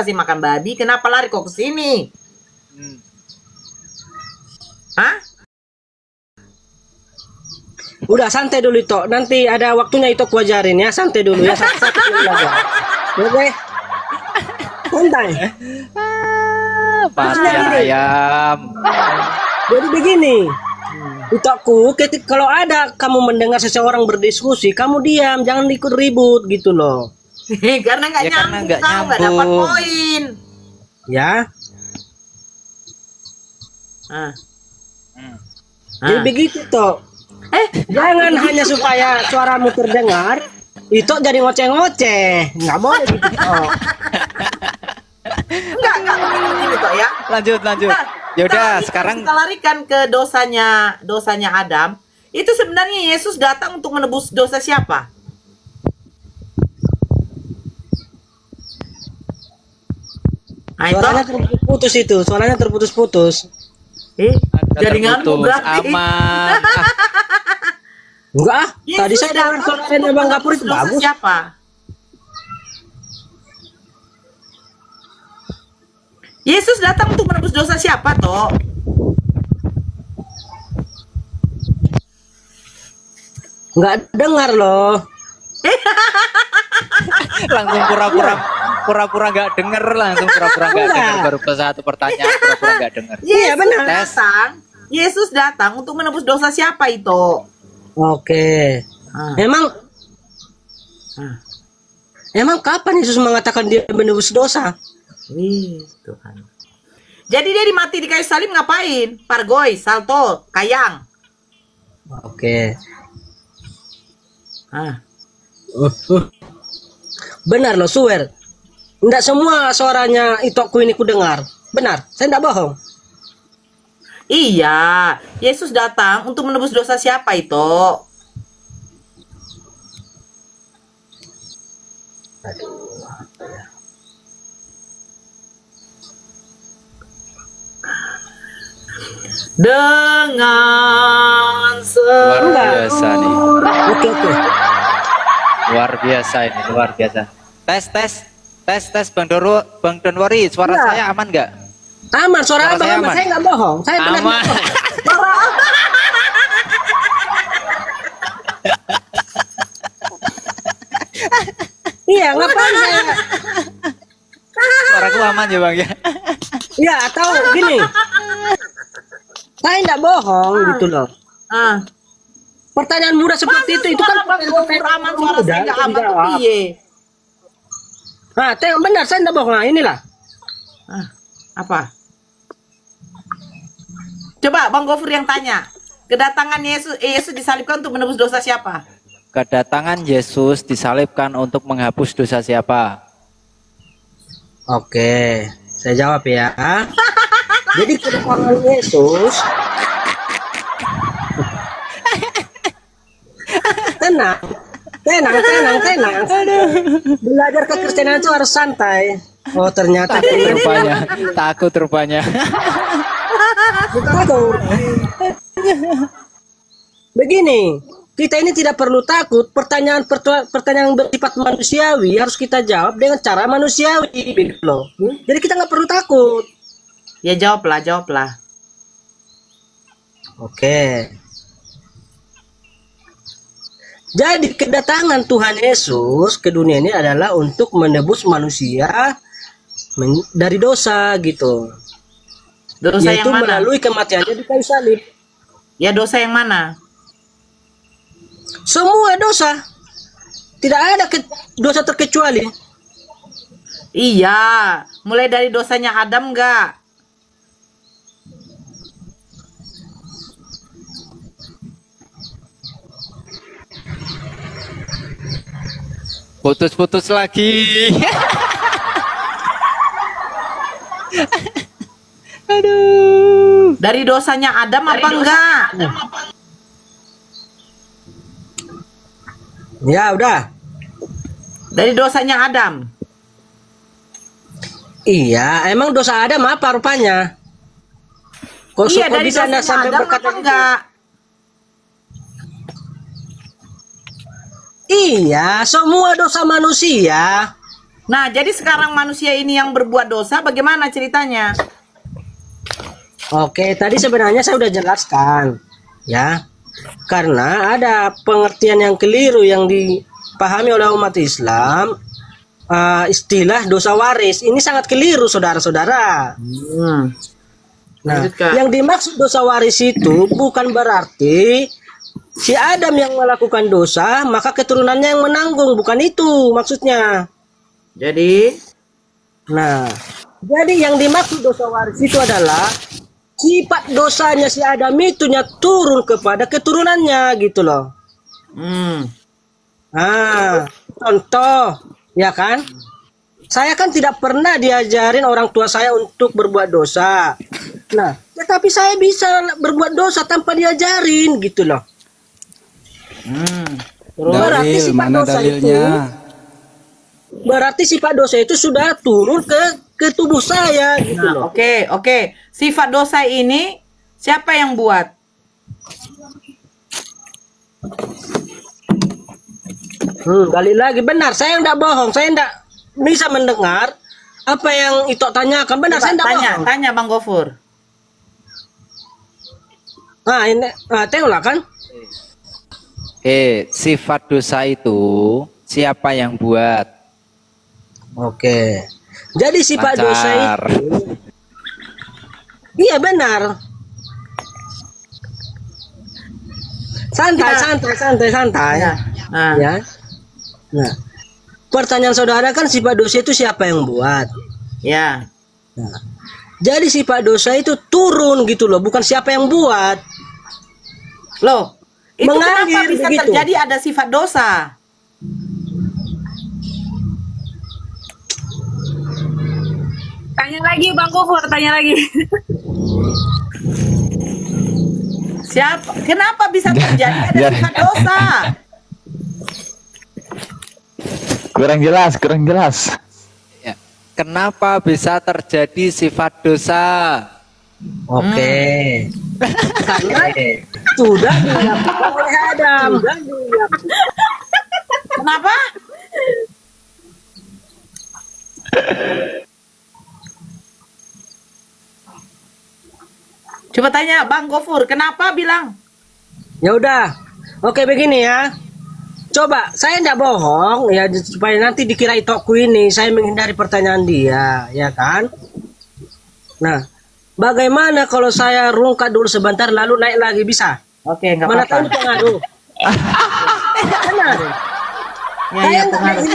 kasih makan babi, kenapa lari kok ke sini? Hah? Udah santai dulu Ito, nanti ada waktunya Ito ku ajarin ya, santai dulu ya, satu dulu aja. Oke. Santai. Pasti ayam. Jadi begini, Itoku, kalau ada kamu mendengar seseorang berdiskusi, kamu diam, jangan ikut ribut gitu loh. Karena nggak nyambung, nggak dapat poin. Ya. Jadi begitu toh. Jangan hanya supaya suaramu terdengar, itu jadi ngoceh-ngoceh. Nggak boleh gitu toh. Enggak begini toh ya. Lanjut. Yaudah, sekarang kita larikan ke dosanya Adam. Itu sebenarnya Yesus datang untuk menebus dosa siapa? Suaranya terputus itu, suaranya terputus-putus. Jaringanmu berarti aman. Enggak, tadi saya dengar suaranya Bang Gapur itu bagus. Siapa? Yesus datang untuk menebus dosa siapa toh? Enggak dengar loh. Langsung pura-pura nggak denger, langsung pura-pura nggak denger, baru ke satu pertanyaan pura-pura nggak denger. Iya benar. Yesus datang untuk menebus dosa siapa itu? Oke. Emang kapan Yesus mengatakan dia menebus dosa? Tuhan. Jadi dia mati di kayu salib ngapain? Pargoy, salto, kayang. Oke. Benar loh, swear. Enggak semua suaranya Itoku ini ku dengar. Benar, saya enggak bohong. Iya, Yesus datang untuk menebus dosa siapa itu? Dengan luar biasa nih. Oke. Luar biasa ini, luar biasa. Tes Bang Donwori, suara saya aman nggak? Aman, suara Abang aman. Saya nggak bohong. Saya benar aman. Iya, ngapain saya? Suaraku aman ya Bang ya? Iya, atau gini. Saya nggak bohong gitu loh. Pertanyaan mudah seperti itu kan aman, suara saya nggak aman tuh piye? Tengok benar, saya nggak bohong. Nah, inilah. Apa? Coba Bang Gofur yang tanya. Kedatangan Yesus disalibkan untuk menebus dosa siapa? Kedatangan Yesus disalibkan untuk menghapus dosa siapa? Oke, saya jawab ya. Jadi kedatangan Yesus. Tenang. Belajar kekristenan itu harus santai. Oh ternyata takut rupanya. Takut. Begini, kita ini tidak perlu takut. Pertanyaan bersifat manusiawi harus kita jawab dengan cara manusiawi, gitu loh. Jadi kita nggak perlu takut. Ya jawablah. Oke. Jadi kedatangan Tuhan Yesus ke dunia ini adalah untuk menebus manusia dari dosa gitu. Dosa yaitu yang mana? Melalui kematiannya di kayu salib. Ya dosa yang mana? Semua dosa. Tidak ada dosa terkecuali. Iya, mulai dari dosanya Adam enggak? Putus lagi. Aduh. Dari dosanya Adam apa enggak? Ya udah. Dari dosanya Adam. Iya, emang dosa Adam apa rupanya? Kok dari bisa Anda sampai Adam berkata apa enggak? Iya, semua dosa manusia. Nah, jadi sekarang manusia ini yang berbuat dosa, bagaimana ceritanya? Oke, tadi sebenarnya saya udah jelaskan, ya. Karena ada pengertian yang keliru yang dipahami oleh umat Islam, istilah dosa waris. Ini sangat keliru, saudara-saudara. Nah, yang dimaksud dosa waris itu bukan berarti si Adam yang melakukan dosa, maka keturunannya yang menanggung. Bukan itu maksudnya. Jadi, jadi yang dimaksud dosa waris itu adalah sifat dosanya si Adam itu turun kepada keturunannya gitu loh. Contoh, ya kan? Saya kan tidak pernah diajarin orang tua saya untuk berbuat dosa. Nah, tetapi saya bisa berbuat dosa tanpa diajarin gitu loh. Berarti sifat dosa sifat dosa itu sudah turun ke tubuh saya gitu loh. Oke. Sifat dosa ini siapa yang buat? Kali lagi benar, saya enggak bohong, saya enggak bisa mendengar apa yang itu tanyakan. Benar, saya enggak bohong. Tanya Bang Gofur. Nah, ini tengoklah kan? Sifat dosa itu siapa yang buat? Oke. Jadi sifat dosa itu iya benar. Santai. Ya. Ya. Nah, pertanyaan saudara kan sifat dosa itu siapa yang buat? Ya. Nah, jadi sifat dosa itu turun gitu loh, bukan siapa yang buat. Loh, itu Mengalir kenapa bisa begitu. terjadi ada sifat dosa? Tanya lagi Bang Gofur, tanya lagi. Kenapa bisa terjadi ada sifat dosa? Kurang jelas. Ya. Kenapa bisa terjadi sifat dosa? Oke. Karena sudah dilakukan oleh Adam. Kenapa? Coba tanya Bang Gofur, kenapa bilang? Ya udah. Oke begini ya. Coba, saya tidak bohong ya supaya nanti dikira itokku ini saya menghindari pertanyaan dia, ya kan? Nah, bagaimana kalau saya rungkat dulu sebentar lalu naik lagi bisa? Oke, nggak Mana apa-apa. tahu pengaruh. Benar. Ya, pengaruh.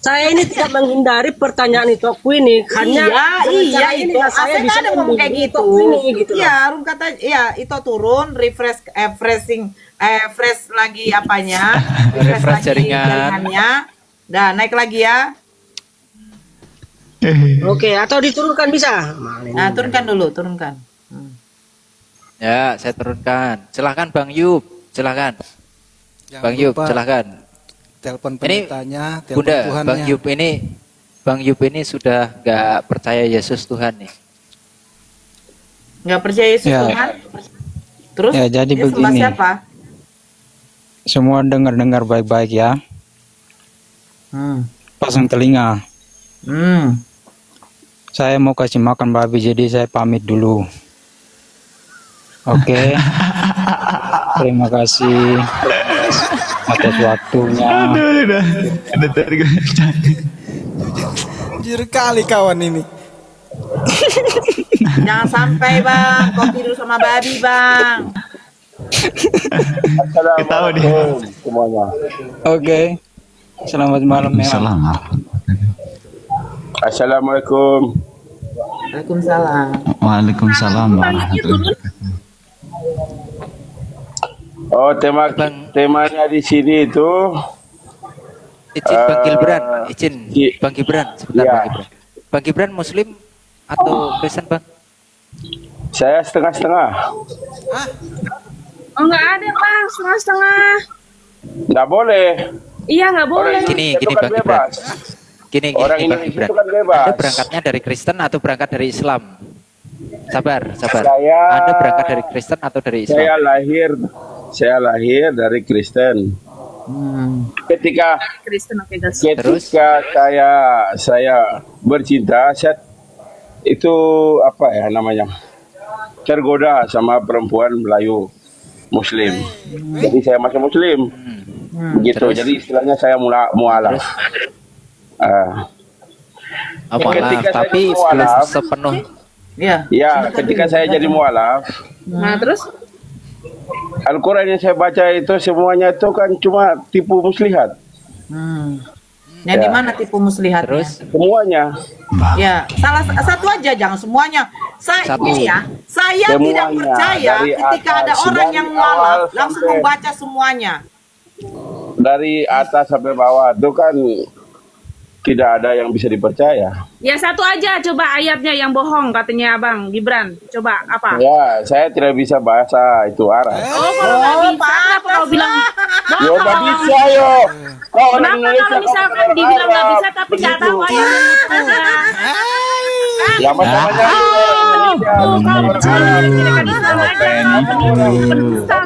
Saya ini tidak menghindari pertanyaan itokku ini, hanya Iya, itu. saya bisa ada ngomong kayak gitu. Gitu loh. Iya, Rum kata, ya itu turun, refresh lagi apanya, Refresh lagi jaringan. jaringannya. Dah, naik lagi ya. Oke, atau diturunkan bisa? Nah, turunkan dulu, turunkan. Ya, saya turunkan. Silahkan Bang Yub, silahkan. Jangan Bang Yub, lupa silahkan. Telepon Ini pendetanya, telepon Bunda, Tuhannya. Bang Yub ini sudah nggak percaya Yesus Tuhan nih. Nggak percaya Yesus Ya. Tuhan? Terus Ya, jadi dia sembah begini. siapa? Semua dengar baik-baik ya. Pasang telinga. Saya mau kasih makan babi, jadi saya pamit dulu. Oke. Terima kasih atas waktunya. Udah tadi gue Anjir kali kawan ini. Jangan sampai Bang, kau tidur sama babi Bang. ketawa dia. Oke. Selamat malam ya. Salam. Assalamualaikum. Waalaikumsalam. Waalaikumsalam warahmatullahi wabarakatuh. Oh, Bang. temanya di sini itu Izin Bang Gibran, izin Bang Gibran, sebentar Ya. Bang Gibran. Bang Gibran Muslim atau Kristen Bang? saya setengah-setengah. Oh nggak ada Bang, setengah-setengah. Nggak boleh. Iya nggak boleh. Orang Gini, Indonesia gini itu kan Bang Gibran. bebas. Gini Orang Bang Indonesia Gibran. itu kan bebas. Anda berangkatnya dari Kristen atau berangkat dari Islam? Sabar. Saya- Anda berangkat dari Kristen atau dari Islam? Saya lahir dari Kristen. Ketika Kristen oke guys. ketika saya bercinta, saya itu apa ya namanya, tergoda sama perempuan Melayu Muslim. Jadi saya masuk Muslim. Begitu. Jadi istilahnya saya mualaf. Ketika saya tapi jadi belum mualaf, sepenuh. Iya. ya ketika saya jadi mualaf, Nah, terus Al-Quran yang saya baca itu semuanya itu kan cuma tipu muslihat. Yang di mana tipu muslihat? Terus Semuanya. Ya, salah satu aja, jangan semuanya. Saya Satu. ini ya, saya Semuanya, tidak percaya dari ketika ada atas, orang dari yang awal mualaf langsung sampai- membaca semuanya. Dari atas sampai bawah itu kan tidak ada yang bisa dipercaya. ya satu aja coba ayatnya yang bohong katanya Abang Gibran. Coba apa? Ya, saya tidak bisa bahasa itu Arab. Oh, kalau nggak bisa, kenapa kau bilang? Yo, nggak bisa yo. Kau orang Kenapa Indonesia, kalau kau misalkan bukan dibilang nggak Arab. bisa tapi nggak Begitu. tahu ayatnya? Ya macam-macam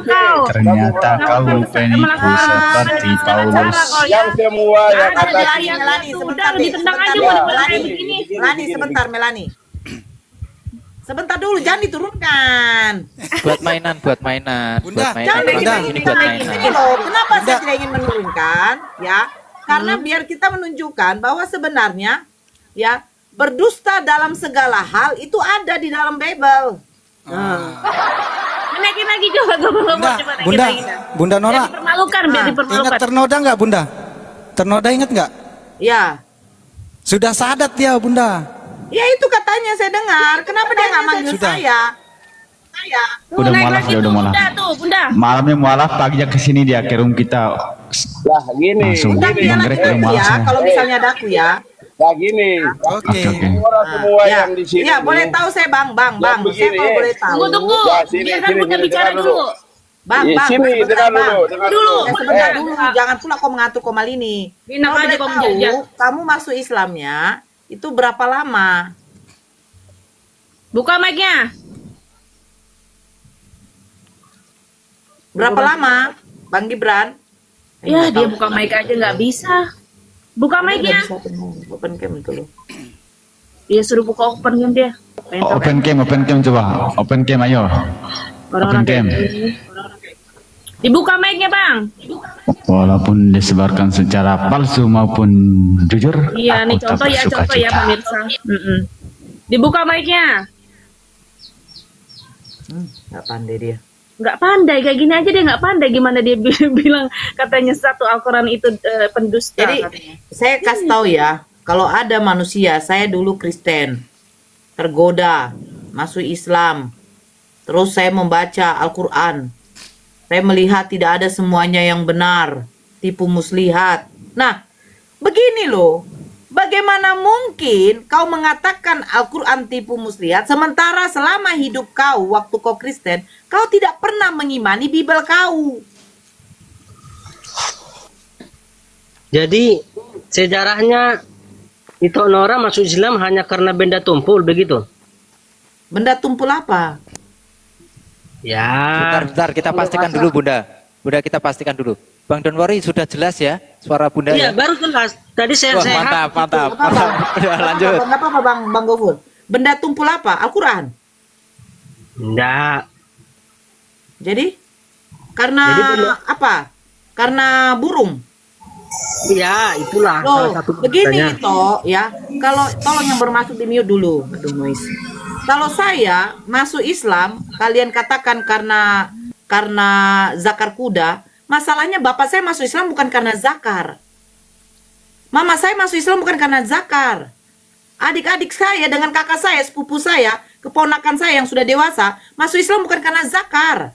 Kau Ternyata kau penipu seperti Paulus. yang semua yang Ada atas Melani, sebentar Udah, nih, ditendang sebentar aja nih, udah Melani, kayak begini. Melani, sebentar Melani. Sebentar dulu, jangan diturunkan. buat mainan, buat mainan, Bunda, buat mainan. Jangan Bang. Bunda. Ini buat ini mainan. loh. Kenapa saya tidak ingin menurunkan? Ya, karena biar kita menunjukkan bahwa sebenarnya ya berdusta dalam segala hal itu ada di dalam Bible. Naikin lagi coba Bunda, coba naikin Bunda, lagi. Bunda Nora. Biar dipermalukan, biar Ingat dipermalukan. ternoda nggak Bunda? Ternoda ingat nggak? Ya, Sudah sadat dia Bunda. ya itu katanya saya dengar. Kenapa dia nggak manggil Sudah. saya? Tuh, Udah naik mualaf lagi ya, tuh, udah mualaf. Bunda tuh, Bunda. Malamnya mualaf, paginya kesini dia ke room kita. lah gini. Langsung. Udah Gini. dia Manggrek lagi udah ya. malas ya. Kalau misalnya ada aku ya. Lah gini. Oke. Oke. Orang semua Ya, yang di sini. ya boleh tahu saya bang. Saya begini, kalau boleh tahu. Tunggu. Ya, sini, Biarkan sini, Bunda sini, bicara dengar dulu. dulu. Bang, Di sini sebentar, dengar Bang. dulu, dengar dulu. Ya, sebentar dulu, jangan pula kau mengatur Komal ini. Enak Kalau aja boleh kau tahu, menjajah. kamu masuk Islamnya itu berapa lama? Buka mic-nya. Berapa lama, Bang Gibran? Ya, dia buka mic aja nggak bisa. Buka mic-nya. Open cam itu loh. Dia suruh buka open game dia. Pengen tahu Open cam coba. Open cam ayo. orang-orang open game. kayak gini. Dibuka mic-nya, Bang. Walaupun disebarkan secara palsu maupun jujur. Iya, aku nih tak contoh ya bersuka-cita. pemirsa. Dibuka mic-nya. Nggak pandai dia. Nggak pandai kayak gini aja dia nggak pandai, gimana dia bilang katanya satu Al-Quran itu pendusta Jadi katanya. saya kasih tahu ya, kalau ada manusia, saya dulu Kristen, tergoda, masuk Islam, terus saya membaca Al-Quran, saya melihat tidak ada semuanya yang benar, tipu muslihat. Nah, begini loh, bagaimana mungkin kau mengatakan Al-Quran tipu muslihat, sementara selama hidup kau, waktu kau Kristen, kau tidak pernah mengimani Bible kau. Jadi sejarahnya itu Nora masuk Islam hanya karena benda tumpul begitu. Benda tumpul apa? Ya. Bentar, kita pastikan dulu Bunda. Bunda kita pastikan dulu. Bang Donwari sudah jelas ya suara Bunda Iya, ya? baru jelas. Tadi saya Wah, sehat. mantap. Udah lanjut. Apa Bang Gofur? Benda tumpul apa? Al-Quran. Enggak. Jadi karena Jadi benda- apa? Karena burung. Iya, itulah Loh, salah satu begini beritanya. itu ya. Kalau tolong yang bermaksud di mute dulu. Aduh, noise. Kalau saya masuk Islam, kalian katakan karena zakar kuda. Masalahnya bapak saya masuk Islam bukan karena zakar. Mama saya masuk Islam bukan karena zakar. Adik-adik saya dengan kakak saya, sepupu saya, keponakan saya yang sudah dewasa, masuk Islam bukan karena zakar.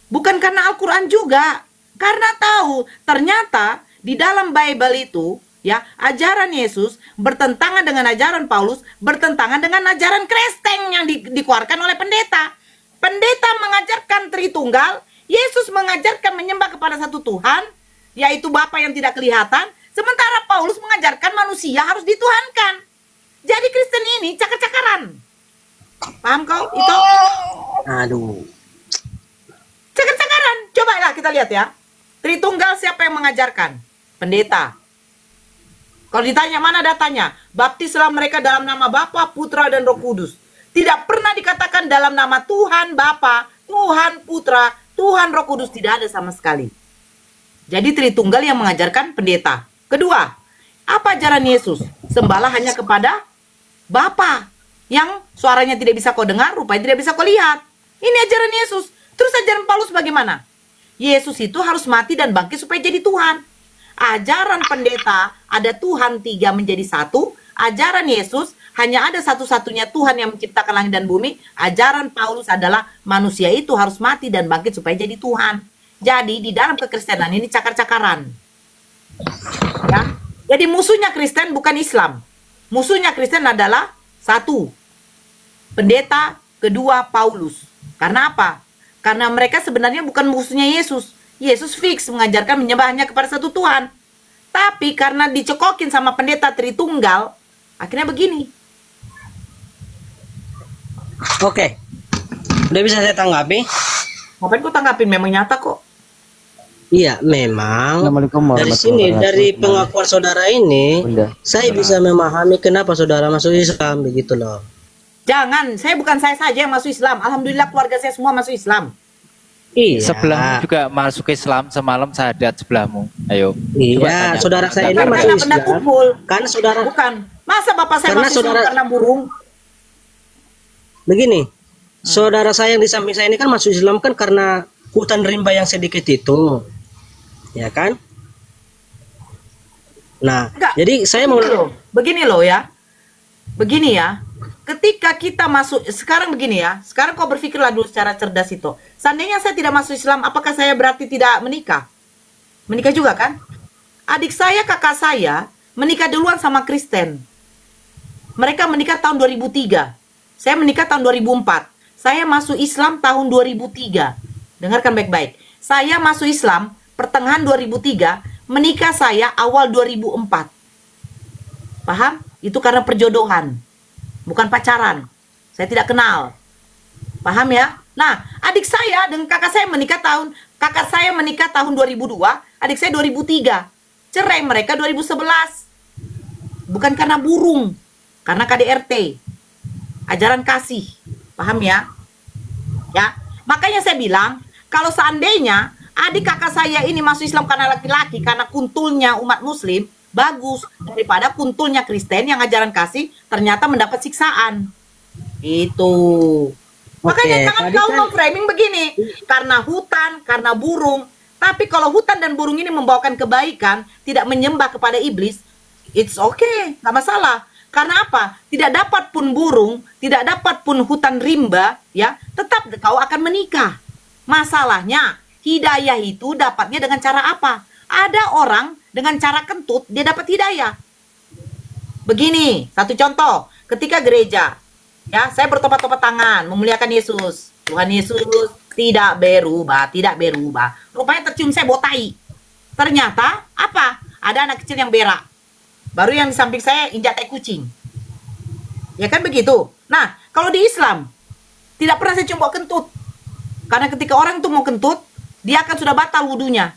Bukan karena Al-Quran juga. Karena tahu ternyata di dalam Bible itu ya ajaran Yesus bertentangan dengan ajaran Paulus, bertentangan dengan ajaran Kristen yang dikeluarkan oleh pendeta. Pendeta mengajarkan Tritunggal, Yesus mengajarkan menyembah kepada satu Tuhan, yaitu Bapa yang tidak kelihatan, sementara Paulus mengajarkan manusia harus dituhankan. Jadi Kristen ini cakar-cakaran. Paham kau itu? Aduh. Cakar-cakaran. Coba lah kita lihat ya. Tritunggal siapa yang mengajarkan? Pendeta. Kalau ditanya mana datanya? Baptislah mereka dalam nama Bapa, Putra, dan Roh Kudus. Tidak pernah dikatakan dalam nama Tuhan Bapa, Tuhan Putra, Tuhan Roh Kudus. Tidak ada sama sekali. Jadi Tritunggal yang mengajarkan pendeta. Kedua, apa ajaran Yesus? Sembahlah hanya kepada Bapa, yang suaranya tidak bisa kau dengar, rupanya tidak bisa kau lihat. Ini ajaran Yesus. Terus ajaran Paulus bagaimana? Yesus itu harus mati dan bangkit supaya jadi Tuhan. Ajaran pendeta ada Tuhan 3 menjadi 1. Ajaran Yesus hanya ada satu-satunya Tuhan yang menciptakan langit dan bumi. Ajaran Paulus adalah manusia itu harus mati dan bangkit supaya jadi Tuhan. Jadi di dalam kekristenan ini cakar-cakaran. Ya. Jadi musuhnya Kristen bukan Islam. Musuhnya Kristen adalah 1, pendeta, 2, Paulus. Karena apa? Karena mereka sebenarnya bukan musuhnya Yesus. Yesus fix mengajarkan menyembah hanya kepada satu Tuhan. Tapi karena dicekokin sama pendeta Tritunggal, akhirnya begini. Oke. Udah bisa saya tanggapi? Ngapain kok tanggapin? Memang nyata kok. Iya, memang Assalamualaikum dari warahmatullahi sini, dari wabarakatuh. pengakuan saudara ini, saya bisa memahami kenapa saudara masuk Islam, begitu loh. Jangan, bukan saya saja yang masuk Islam. Alhamdulillah keluarga saya semua masuk Islam. Iya. Sebelahmu juga masuk Islam, semalam sahadat sebelahmu. Ayo. Iya, saudara saya ini Karena masuk nggak pernah Islam. kumpul. Karena saudara, Bukan. Masa bapak saya Karena masuk Islam saudara- karena burung? begini, saudara saya yang di samping saya ini kan masuk Islam kan karena hutan rimba yang sedikit itu, ya kan? Nah, Enggak. jadi saya mau Begini loh ya. Begini ya. Ketika kita masuk, sekarang begini ya. Sekarang kau berpikirlah dulu secara cerdas itu. Seandainya saya tidak masuk Islam, apakah saya berarti tidak menikah? Menikah juga kan? Adik saya, kakak saya menikah duluan sama Kristen. Mereka menikah tahun 2003. Saya menikah tahun 2004. Saya masuk Islam tahun 2003. Dengarkan baik-baik. Saya masuk Islam pertengahan 2003, menikah saya awal 2004. Paham? Itu karena perjodohan, bukan pacaran. Saya tidak kenal. Paham ya? Nah, adik saya dan kakak saya menikah tahun 2002, adik saya 2003. Cerai mereka 2011. Bukan karena burung, karena KDRT. Ajaran kasih. Paham ya? Ya. Makanya saya bilang, kalau seandainya adik kakak saya ini masuk Islam karena laki-laki, karena kuntulnya umat muslim, bagus daripada kuntulnya Kristen yang ajaran kasih ternyata mendapat siksaan. Itu. Makanya jangan tadi kau kan- memframing begini, karena hutan, karena burung. Tapi kalau hutan dan burung ini membawakan kebaikan, tidak menyembah kepada iblis, it's okay, nggak masalah. Karena apa? Tidak dapat pun burung, tidak dapat pun hutan rimba, ya, tetap kau akan menikah. Masalahnya, hidayah itu dapatnya dengan cara apa? Ada orang dengan cara kentut, dia dapat hidayah. Begini, satu contoh. Ketika gereja, ya, saya bertobat-tobat tangan, memuliakan Yesus. Tuhan Yesus tidak berubah, tidak berubah. Rupanya tercium saya bau tai. Ternyata, apa? Ada anak kecil yang berak. Baru yang di samping saya injak tai kucing. Ya kan begitu? Nah, kalau di Islam, tidak pernah saya cium bau kentut. Karena ketika orang itu mau kentut, dia akan sudah batal wudunya.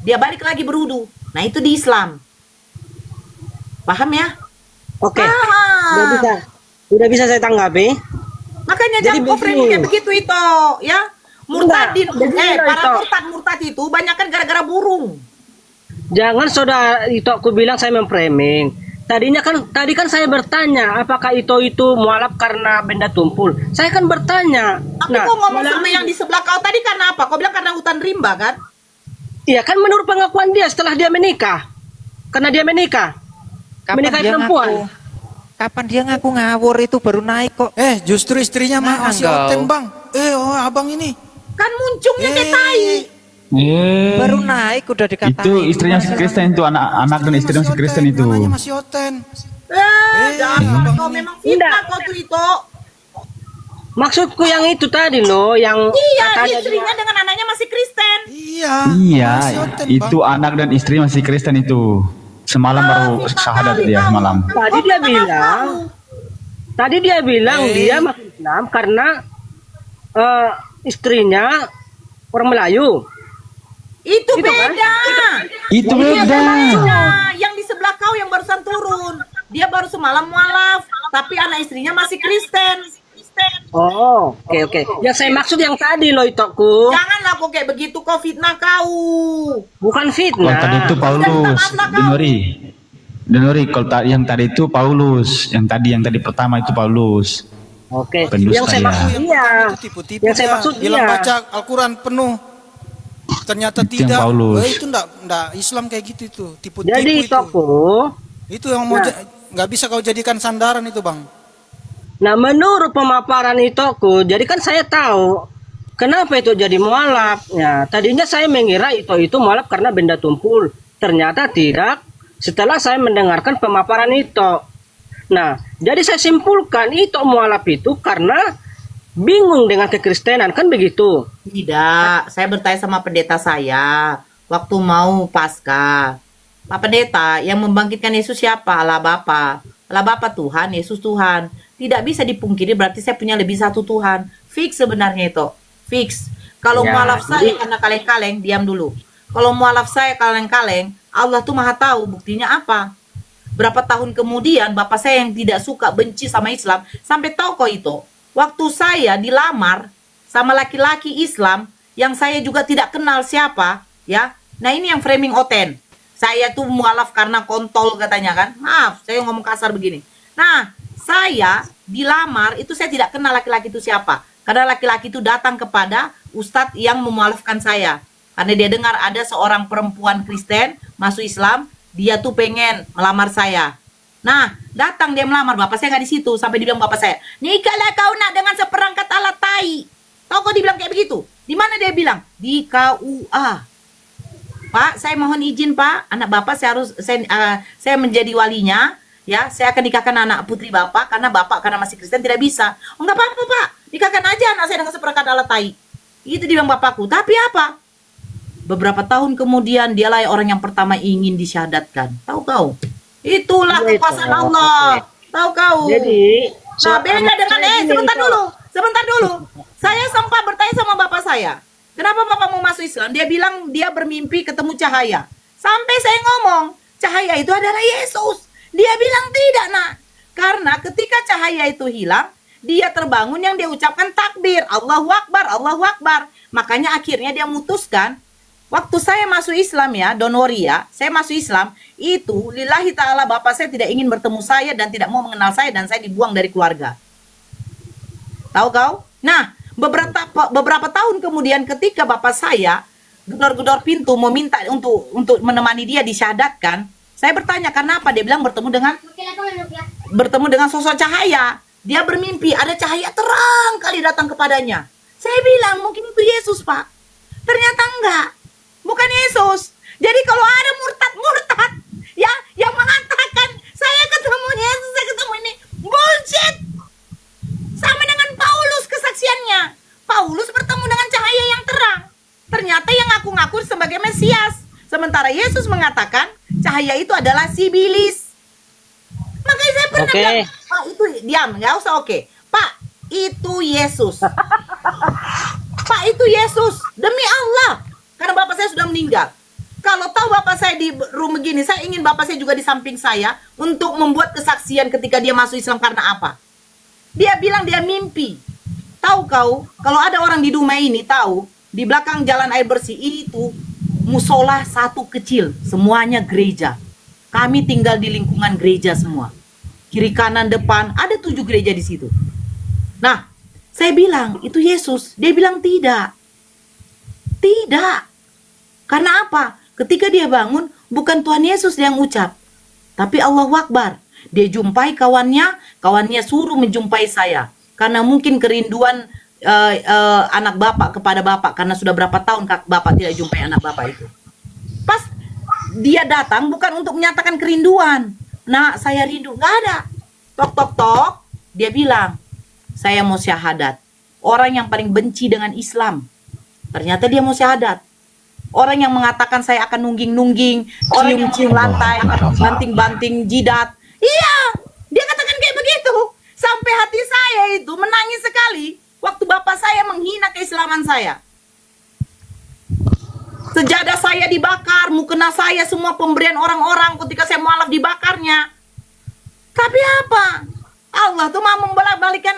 Dia balik lagi berwudu. Nah, itu di Islam. Paham ya? Oke. Paham. Udah bisa saya tanggapi. Makanya Jadi jangan kau framing begini. kayak begitu itu, ya. Murtadin, begini loh, para Ito. murtad itu banyak kan gara-gara burung. Jangan saudara itu aku bilang saya memframing. Tadi kan saya bertanya apakah itu mualaf karena benda tumpul. Saya kan bertanya. Tapi kok ngomong sama yang di sebelah kau tadi karena apa? Kau bilang karena hutan rimba kan? Iya kan menurut pengakuan dia setelah dia menikah. Karena dia menikah. Menikahi perempuan. Kapan dia ngaku ngawur itu baru naik kok. Justru istrinya Nah, masih engkau. oten bang. Abang ini. Kan muncungnya kayak tai. Baru naik udah dikatain. Itu istrinya si Kristen itu, anak dan istrinya si Kristen itu. Namanya masih oten. Jangan, kau memang fitnah kau tuh itu. Maksudku yang itu tadi loh, yang Iya, katanya istrinya dengan anaknya masih Kristen. Iya. Iya, masih oten, itu Bang. anak dan istri masih Kristen itu. Semalam baru syahadat dia semalam. tadi dia bilang dia masuk Islam karena istrinya orang Melayu. Itu Itu kan? beda. Itu beda. Beda. Yang di sebelah kau yang barusan turun. Dia baru semalam mualaf, tapi anak istrinya masih Kristen. Oh, oke. Yang saya maksud yang tadi loh Itoku. Janganlah kau kayak begitu, kau fitnah kau. Bukan Kalau fitnah. tadi itu Paulus, Denori. Kalau yang tadi itu Paulus, yang tadi pertama itu Paulus. Oke. Pendusta Yang saya ya. maksud Yang iya. pertama itu tipu-tipu Yang saya dia. maksud Bilang iya. baca Al-Quran penuh. Ternyata Itu yang tidak. Paulus. Itu enggak Islam kayak gitu itu. Tipu-tipu Jadi itu. Itoku. Itu yang mau Nah. nggak bisa kau jadikan sandaran itu, Bang. Nah, menurut pemaparan Itoku, jadi kan saya tahu kenapa itu jadi mualaf. Ya, tadinya saya mengira itu mualaf karena benda tumpul. Ternyata tidak. Setelah saya mendengarkan pemaparan Ito. Nah, jadi saya simpulkan Ito mualaf itu karena bingung dengan kekristenan, kan begitu? Tidak, saya bertanya sama pendeta saya waktu mau Paskah. Pak Pendeta, yang membangkitkan Yesus siapa? Allah Bapa. Allah Bapa Tuhan, Yesus Tuhan. Tidak bisa dipungkiri berarti saya punya lebih satu Tuhan. Fix sebenarnya itu. Fix. Kalau Ya, mualaf saya jadi- karena kaleng-kaleng, diam dulu. Kalau mualaf saya kaleng-kaleng, Allah tuh maha tahu. Buktinya apa? Berapa tahun kemudian bapak saya yang tidak suka, benci sama Islam, sampai tahu kok itu. Waktu saya dilamar sama laki-laki Islam yang saya juga tidak kenal siapa, ya. Nah, ini yang framing oten. Saya tuh mualaf karena kontol katanya kan. Maaf, saya ngomong kasar begini. Nah, saya dilamar itu saya tidak kenal laki-laki itu siapa. Karena laki-laki itu datang kepada ustadz yang memualafkan saya. Karena dia dengar ada seorang perempuan Kristen masuk Islam, dia tuh pengen melamar saya. Nah, datang dia melamar, bapak saya nggak di situ. Sampai dibilang bapak saya, nikahlah kau nak dengan seperangkat alat tai. Tahu kok dibilang kayak begitu? Di mana dia bilang? Di KUA. Pak, saya mohon izin Pak, anak Bapak saya menjadi walinya, ya, saya akan nikahkan anak putri Bapak karena masih Kristen tidak bisa. Oh, enggak apa-apa Pak, nikahkan aja anak saya dengan seperangkat alat tai. Itu dibilang bapakku. Tapi apa? Beberapa tahun kemudian dialah orang yang pertama ingin disyahadatkan. Tahu kau? Itulah Iya, itu. kekuasaan Allah. Tahu kau? Jadi, Nah, beda dengan sebentar dulu. Saya sempat bertanya sama bapak saya, kenapa bapak mau masuk Islam? Dia bilang dia bermimpi ketemu cahaya. Sampai saya ngomong, cahaya itu adalah Yesus. Dia bilang tidak, nak. Karena ketika cahaya itu hilang, dia terbangun yang dia ucapkan takbir, Allahu Akbar, Allahu Akbar. Makanya akhirnya dia memutuskan, waktu saya masuk Islam ya, don't worry ya, saya masuk Islam, itu lillahi ta'ala bapak saya tidak ingin bertemu saya dan tidak mau mengenal saya dan saya dibuang dari keluarga. Tahu kau? Nah, beberapa tahun kemudian ketika bapak saya gedor-gedor pintu meminta untuk menemani dia disyahadatkan, saya bertanya kenapa, dia bilang bertemu dengan sosok cahaya. Dia bermimpi ada cahaya terang kali datang kepadanya. Saya bilang mungkin itu Yesus, Pak. Ternyata enggak. Bukan Yesus. Jadi kalau ada murtad ya yang mengatakan saya ketemu Yesus, saya ketemu ini, bullshit. Sama dengan Paulus kesaksiannya. Paulus bertemu dengan cahaya yang terang. Ternyata yang ngaku-ngaku sebagai Mesias. Sementara Yesus mengatakan cahaya itu adalah sibilis. Makanya saya pernah bilang, Pak itu diam, nggak usah oke. Pak, itu Yesus. Pak, itu Yesus. Demi Allah. Karena bapak saya sudah meninggal. Kalau tahu bapak saya di room begini, saya ingin bapak saya juga di samping saya untuk membuat kesaksian ketika dia masuk Islam karena apa? Dia bilang dia mimpi. Tahu kau, kalau ada orang di rumah ini tahu, di belakang jalan air bersih itu musola satu kecil, semuanya gereja. Kami tinggal di lingkungan gereja semua. Kiri kanan depan ada 7 gereja di situ. Nah, saya bilang itu Yesus. Dia bilang tidak. Tidak. Karena apa? Ketika dia bangun, bukan Tuhan Yesus yang ucap, tapi Allahu Akbar. Dia jumpai kawannya suruh menjumpai saya. Karena mungkin kerinduan anak bapak kepada bapak, karena sudah berapa tahun bapak tidak jumpai anak bapak itu. Pas dia datang bukan untuk menyatakan kerinduan. Nah, saya rindu. Nggak ada. Tok, tok, tok. Dia bilang, saya mau syahadat. Orang yang paling benci dengan Islam. Ternyata dia mau syahadat. Orang yang mengatakan saya akan nungging-nungging, cium-cium lantai, banting-banting jidat. Iya, dia katakan kayak begitu. Sampai hati saya itu menangis sekali waktu bapak saya menghina keislaman saya. Sejak Sajadah saya dibakar, mukena saya, semua pemberian orang-orang ketika saya mualaf dibakarnya. Tapi apa? Allah tuh mau membolak-balikan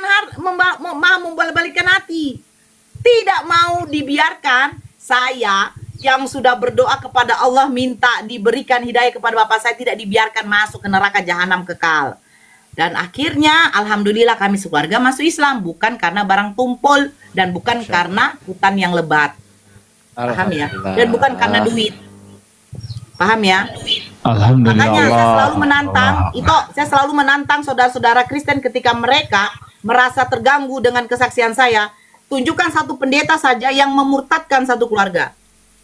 hati. Tidak mau dibiarkan saya yang sudah berdoa kepada Allah minta diberikan hidayah kepada bapak saya tidak dibiarkan masuk ke neraka jahanam kekal. Dan akhirnya alhamdulillah kami sekeluarga masuk Islam, bukan karena barang tumpul dan bukan karena hutan yang lebat. Paham ya? Dan bukan karena duit. Paham ya? Alhamdulillah. Makanya saya selalu menantang, saya selalu menantang saudara-saudara Kristen ketika mereka merasa terganggu dengan kesaksian saya, tunjukkan satu pendeta saja yang memurtadkan satu keluarga.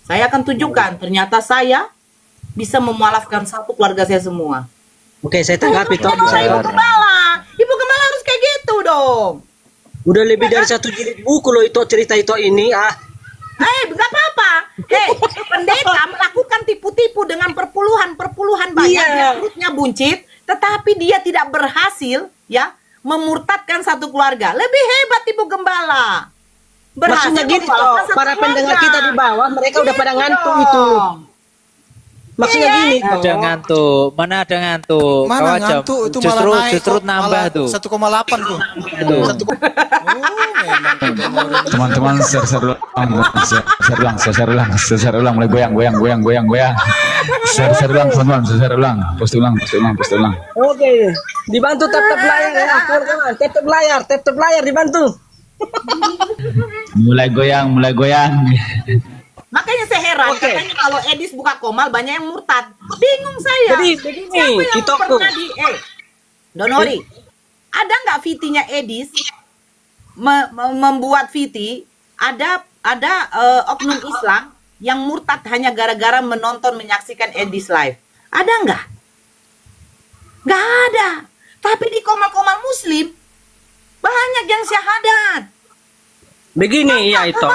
Saya akan tunjukkan, ternyata saya bisa memualafkan satu keluarga saya semua. Oke, saya tanggapi toh. Ibu Gembala harus kayak gitu dong. Udah lebih dari 1 jilid buku loh itu cerita itu ini Enggak apa-apa. Pendeta melakukan tipu-tipu dengan perpuluhan banyak, perutnya buncit, tetapi dia tidak berhasil ya memurtadkan satu keluarga. Lebih hebat Ibu Gembala. Maksudnya gini toh, para pendengar kita di bawah mereka udah pada ngantuk itu. Maksudnya gini toh. Ada ngantuk, mana ada ngantuk? Mana ngantuk itu malah naik justru nambah tuh. 1,8 tuh. Teman-teman share ulang, mulai goyang. Share ulang teman-teman, share ulang, post ulang. Oke, dibantu tap layar ya, kawan-kawan. Tap layar dibantu. Mulai goyang. Makanya saya heran, katanya kalau Edis buka komal banyak yang murtad. Bingung saya. Jadi begini, Siapa yang pernah don't worry. Ada nggak VT-nya Edis membuat VT? Ada oknum Islam yang murtad hanya gara-gara menyaksikan Edis live. Ada nggak? Nggak ada. Tapi di komal-komal Muslim banyak yang syahadat. Begini ya itu.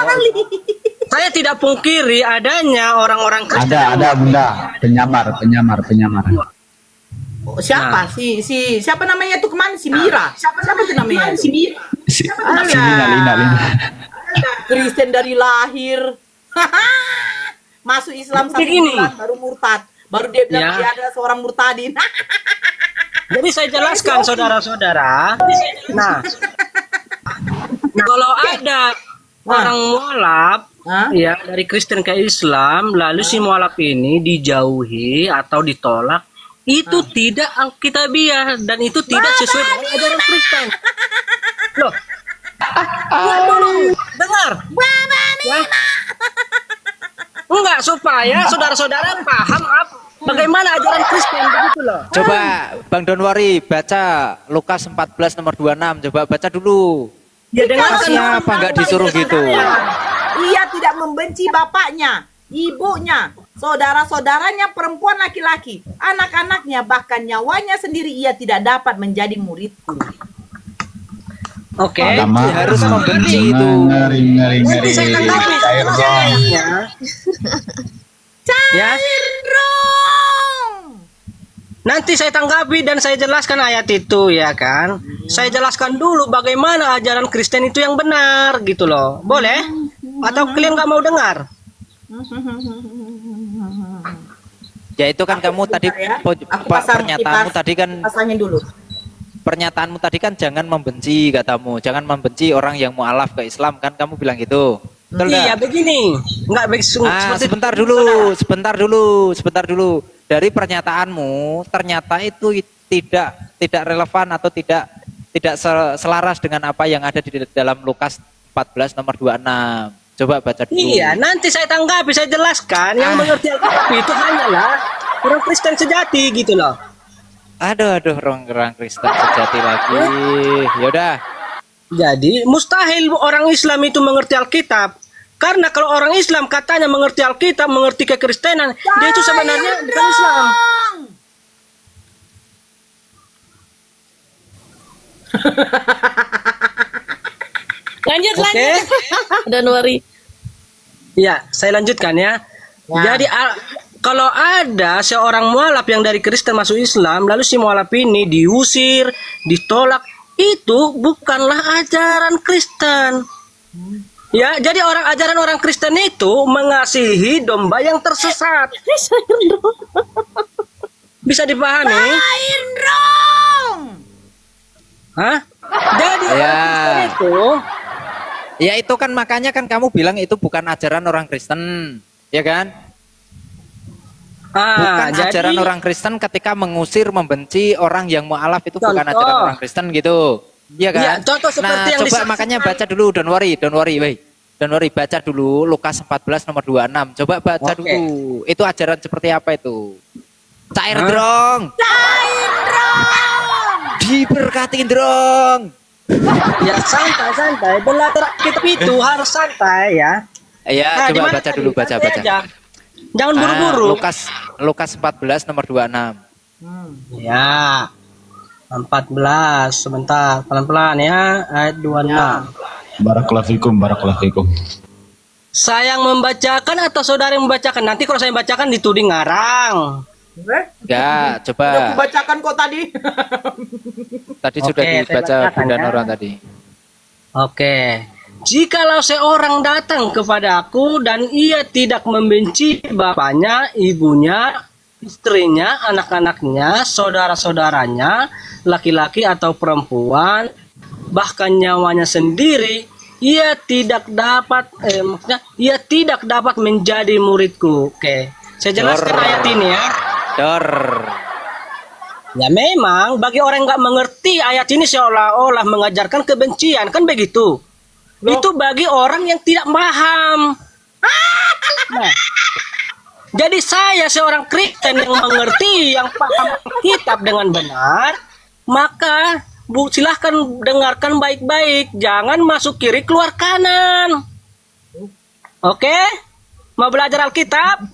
Saya tidak pungkiri adanya orang-orang Kristen. Ada Bunda, penyamar. Oh, siapa? Siapa namanya itu kemana? Si Mira. Siapa itu namanya? Si Mira. Lina. Kristen dari lahir. Masuk Islam 1 bulan baru murtad. Baru dia bilang dia adalah seorang murtadin. Jadi saya jelaskan saudara-saudara. Nah, kalau ada orang mualaf ya dari Kristen ke Islam, lalu si mualaf ini dijauhi atau ditolak, itu tidak alkitabiah dan itu tidak sesuai dengan ajaran Kristen. Loh, dengar? Ya. Enggak, supaya saudara-saudara paham bagaimana ajaran Kristen begitu loh. Coba Bang Donwari baca Lukas 14 nomor 26, coba baca dulu. Ya dengarkan. Siapa nggak disuruh gitu? Ia tidak membenci bapaknya, ibunya, saudara-saudaranya perempuan laki-laki, anak-anaknya, bahkan nyawanya sendiri ia tidak dapat menjadi muridku. Oke, harus membenci itu. Ngeri. Cair dong. Nanti saya tanggapi dan saya jelaskan ayat itu ya kan. Saya jelaskan dulu bagaimana ajaran Kristen itu yang benar gitu loh. Boleh? Atau kalian nggak mau dengar? Ya itu kan kamu tadi pernyataanmu tadi kan pasangin dulu. Pernyataanmu tadi kan jangan membenci katamu, jangan membenci orang yang mualaf ke Islam kan kamu bilang gitu. Betul iya gak? begini. Enggak sebentar dulu. Dari pernyataanmu ternyata itu tidak relevan atau tidak selaras dengan apa yang ada di dalam Lukas 14 nomor 26. Coba baca dulu. Iya, nanti saya tanggapi, saya jelaskan yang mengerti Alkitab itu hanyalah orang Kristen sejati gitu loh. Aduh, orang Kristen sejati lagi. Yaudah. Jadi mustahil orang Islam itu mengerti Alkitab. Karena kalau orang Islam katanya mengerti Alkitab, mengerti kekristenan, dia itu sebenarnya bukan Islam. Lanjut. Don't worry. Ya, saya lanjutkan ya. Jadi kalau ada seorang mualaf yang dari Kristen masuk Islam, lalu si mualaf ini diusir, ditolak, itu bukanlah ajaran Kristen. Ya, jadi ajaran orang Kristen itu mengasihi domba yang tersesat. Bisa dipahami? Lain dong. Hah? Jadi Ya. orang Kristen itu, Ya itu kan makanya kan kamu bilang itu bukan ajaran orang Kristen, ya kan? Bukan jadi ajaran orang Kristen ketika mengusir, membenci orang yang mualaf itu bukan Contoh. ajaran orang Kristen gitu. Iya kan? Ya, contoh seperti nah, yang coba disaksikan. makanya baca dulu, don't worry, wait. Don't worry, baca dulu Lukas 14 nomor 26. Coba baca Oke. dulu. Itu ajaran seperti apa itu? Cair drong. Lain dong. Diberkatin drong. ya santai. Belajar kitab itu harus santai ya. Ya, Nah, di coba mana baca tadi? dulu, baca. Santai aja. Jangan buru-buru. Lukas 14 nomor 26. Ya. 14 sebentar, pelan-pelan ya, ayat 26. Barakallahu fikum. Saya yang membacakan atau saudara yang membacakan? Nanti kalau saya bacakan dituding ngarang. Enggak, Udah coba. kubacakan kok tadi. Tadi Oke, sudah saya dibaca bacakan Bunda ya. Nora tadi. Oke. Jikalau seorang datang kepadaku dan ia tidak membenci bapaknya, ibunya, istrinya, anak-anaknya, saudara-saudaranya, laki-laki atau perempuan, bahkan nyawanya sendiri, ia tidak dapat ia tidak dapat menjadi muridku. Oke. Saya jelaskan ayat ini ya. Dor. Ya memang bagi orang yang nggak mengerti ayat ini seolah-olah mengajarkan kebencian, kan begitu. Itu bagi orang yang tidak paham. Nah, jadi saya seorang Kristen yang mengerti, yang paham kitab dengan benar, maka silahkan dengarkan baik-baik, jangan masuk kiri keluar kanan. Oke? Mau belajar Alkitab?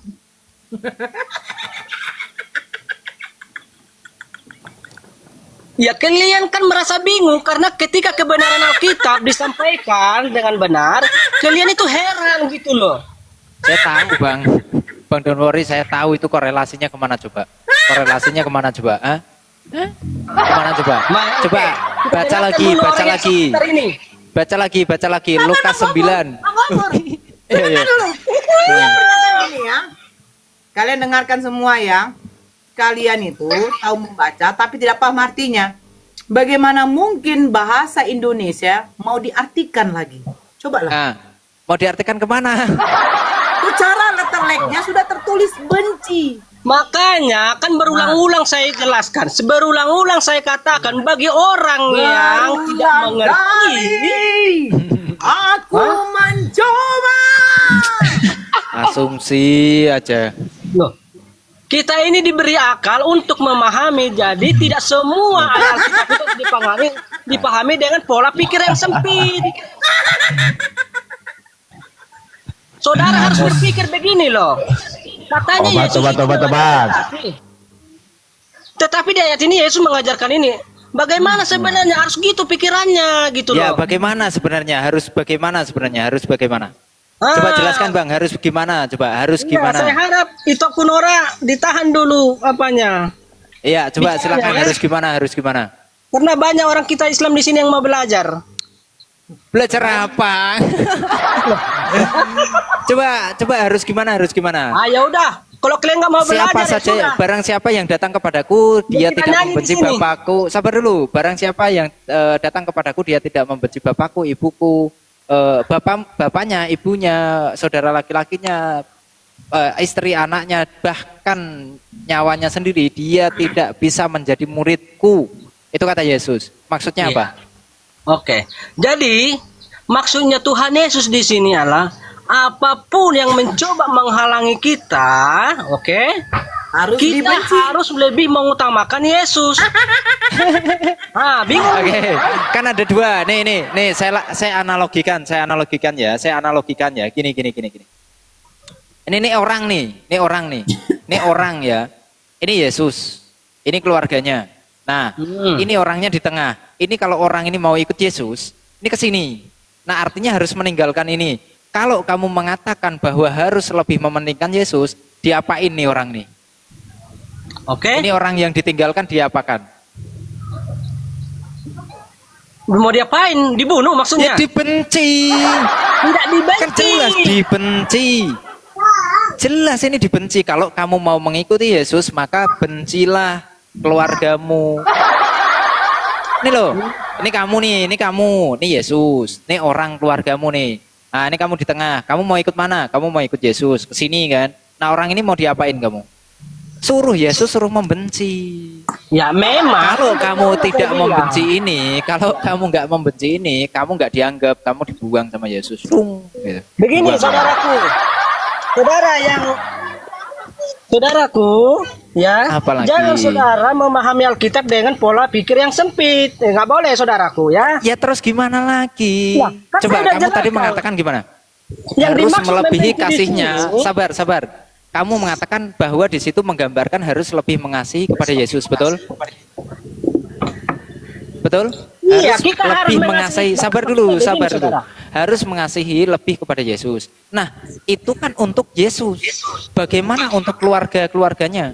Ya kalian kan merasa bingung karena ketika kebenaran Alkitab disampaikan dengan benar, kalian itu heran gitu loh. Saya tahu Bang don't worry, saya tahu itu korelasinya kemana coba. Korelasinya kemana coba? Hah? Kemana coba? Coba baca lagi. Baca lagi Lukas 9. Iya. Pernyataan ini ya. Kalian dengarkan semua ya. Kalian itu tahu membaca tapi tidak paham artinya. Bagaimana mungkin bahasa Indonesia mau diartikan lagi? Cobalah. Nah, mau diartikan kemana? Cara letterleknya sudah tertulis benci. Makanya kan berulang-ulang saya jelaskan, berulang-ulang saya katakan bagi orang yang tidak mengerti. Aku mencoba. Asumsi aja. Loh, kita ini diberi akal untuk memahami, jadi tidak semua ayat Alkitab itu dipahami dengan pola pikir yang sempit. Saudara harus berpikir begini loh. Katanya Yesus Obat. Tetapi di ayat ini Yesus mengajarkan ini. Bagaimana sebenarnya harus gitu pikirannya gitu Ya, loh. bagaimana sebenarnya? Harus bagaimana? Coba jelaskan Bang, harus gimana? Coba harus gimana? Saya harap itu Kunora ditahan dulu apanya. Iya, coba Bicara, silakan ya. harus gimana? Karena banyak orang kita Islam di sini yang mau belajar. Belajar apa? coba harus gimana? Ah ya udah, kalau kalian nggak mau belajar Siapa ya saja, sudah. barang siapa yang datang kepadaku, dia Kita tidak nyanyi membenci di sini. bapakku. Sabar dulu, barang siapa yang datang kepadaku, dia tidak membenci bapakku, ibuku, bapaknya, ibunya, saudara laki-lakinya, istri, anaknya, bahkan nyawanya sendiri, dia tidak bisa menjadi muridku. Itu kata Yesus. Maksudnya Iya. apa? Oke, jadi maksudnya Tuhan Yesus di sini adalah apapun yang mencoba menghalangi kita, oke, Harus kita dibenci. harus lebih mengutamakan Yesus. Bingung. Oke, kan ada dua. Nih, saya analogikan ya. Gini. Ini orang ya. Ini Yesus. Ini keluarganya. Nah, ini orangnya di tengah. Ini kalau orang ini mau ikut Yesus, ini ke sini. Nah, artinya harus meninggalkan ini. Kalau kamu mengatakan bahwa harus lebih mementingkan Yesus, diapain nih orang nih? Oke. Ini orang yang ditinggalkan diapakan? Mau diapain? Dibunuh maksudnya? Ya dibenci. Tidak dibenci. Kan jelas dibenci. Jelas ini dibenci. Kalau kamu mau mengikuti Yesus, maka bencilah keluargamu. Ini loh, ini kamu nih, ini Yesus, ini orang keluargamu nih. Nah, ini kamu di tengah. Kamu mau ikut mana? Kamu mau ikut Yesus ke sini kan? Nah, orang ini mau diapain kamu? Suruh Yesus suruh membenci. Ya memang. Kalau kamu tidak membenci ini, kalau kamu nggak membenci ini, kamu nggak dianggap, kamu dibuang sama Yesus. Gitu. Begini Buang. saudaraku, saudaraku, ya, Apalagi? jangan saudara memahami Alkitab dengan pola pikir yang sempit. Nggak boleh saudaraku, ya. Ya terus gimana lagi? Ya, kan Coba saya udah kamu tadi jelaskan. mengatakan gimana? Yang Harus dimaksud melebihi membenci di kasihnya. sini- Sabar. Kamu mengatakan bahwa di situ menggambarkan harus lebih mengasihi kepada Yesus, betul? Betul? Iya, Harus kita harus lebih mengasihi. mengasihi. Sabar dulu. Saudara. Harus mengasihi lebih kepada Yesus. Nah, itu kan untuk Yesus. Bagaimana untuk keluarga-keluarganya?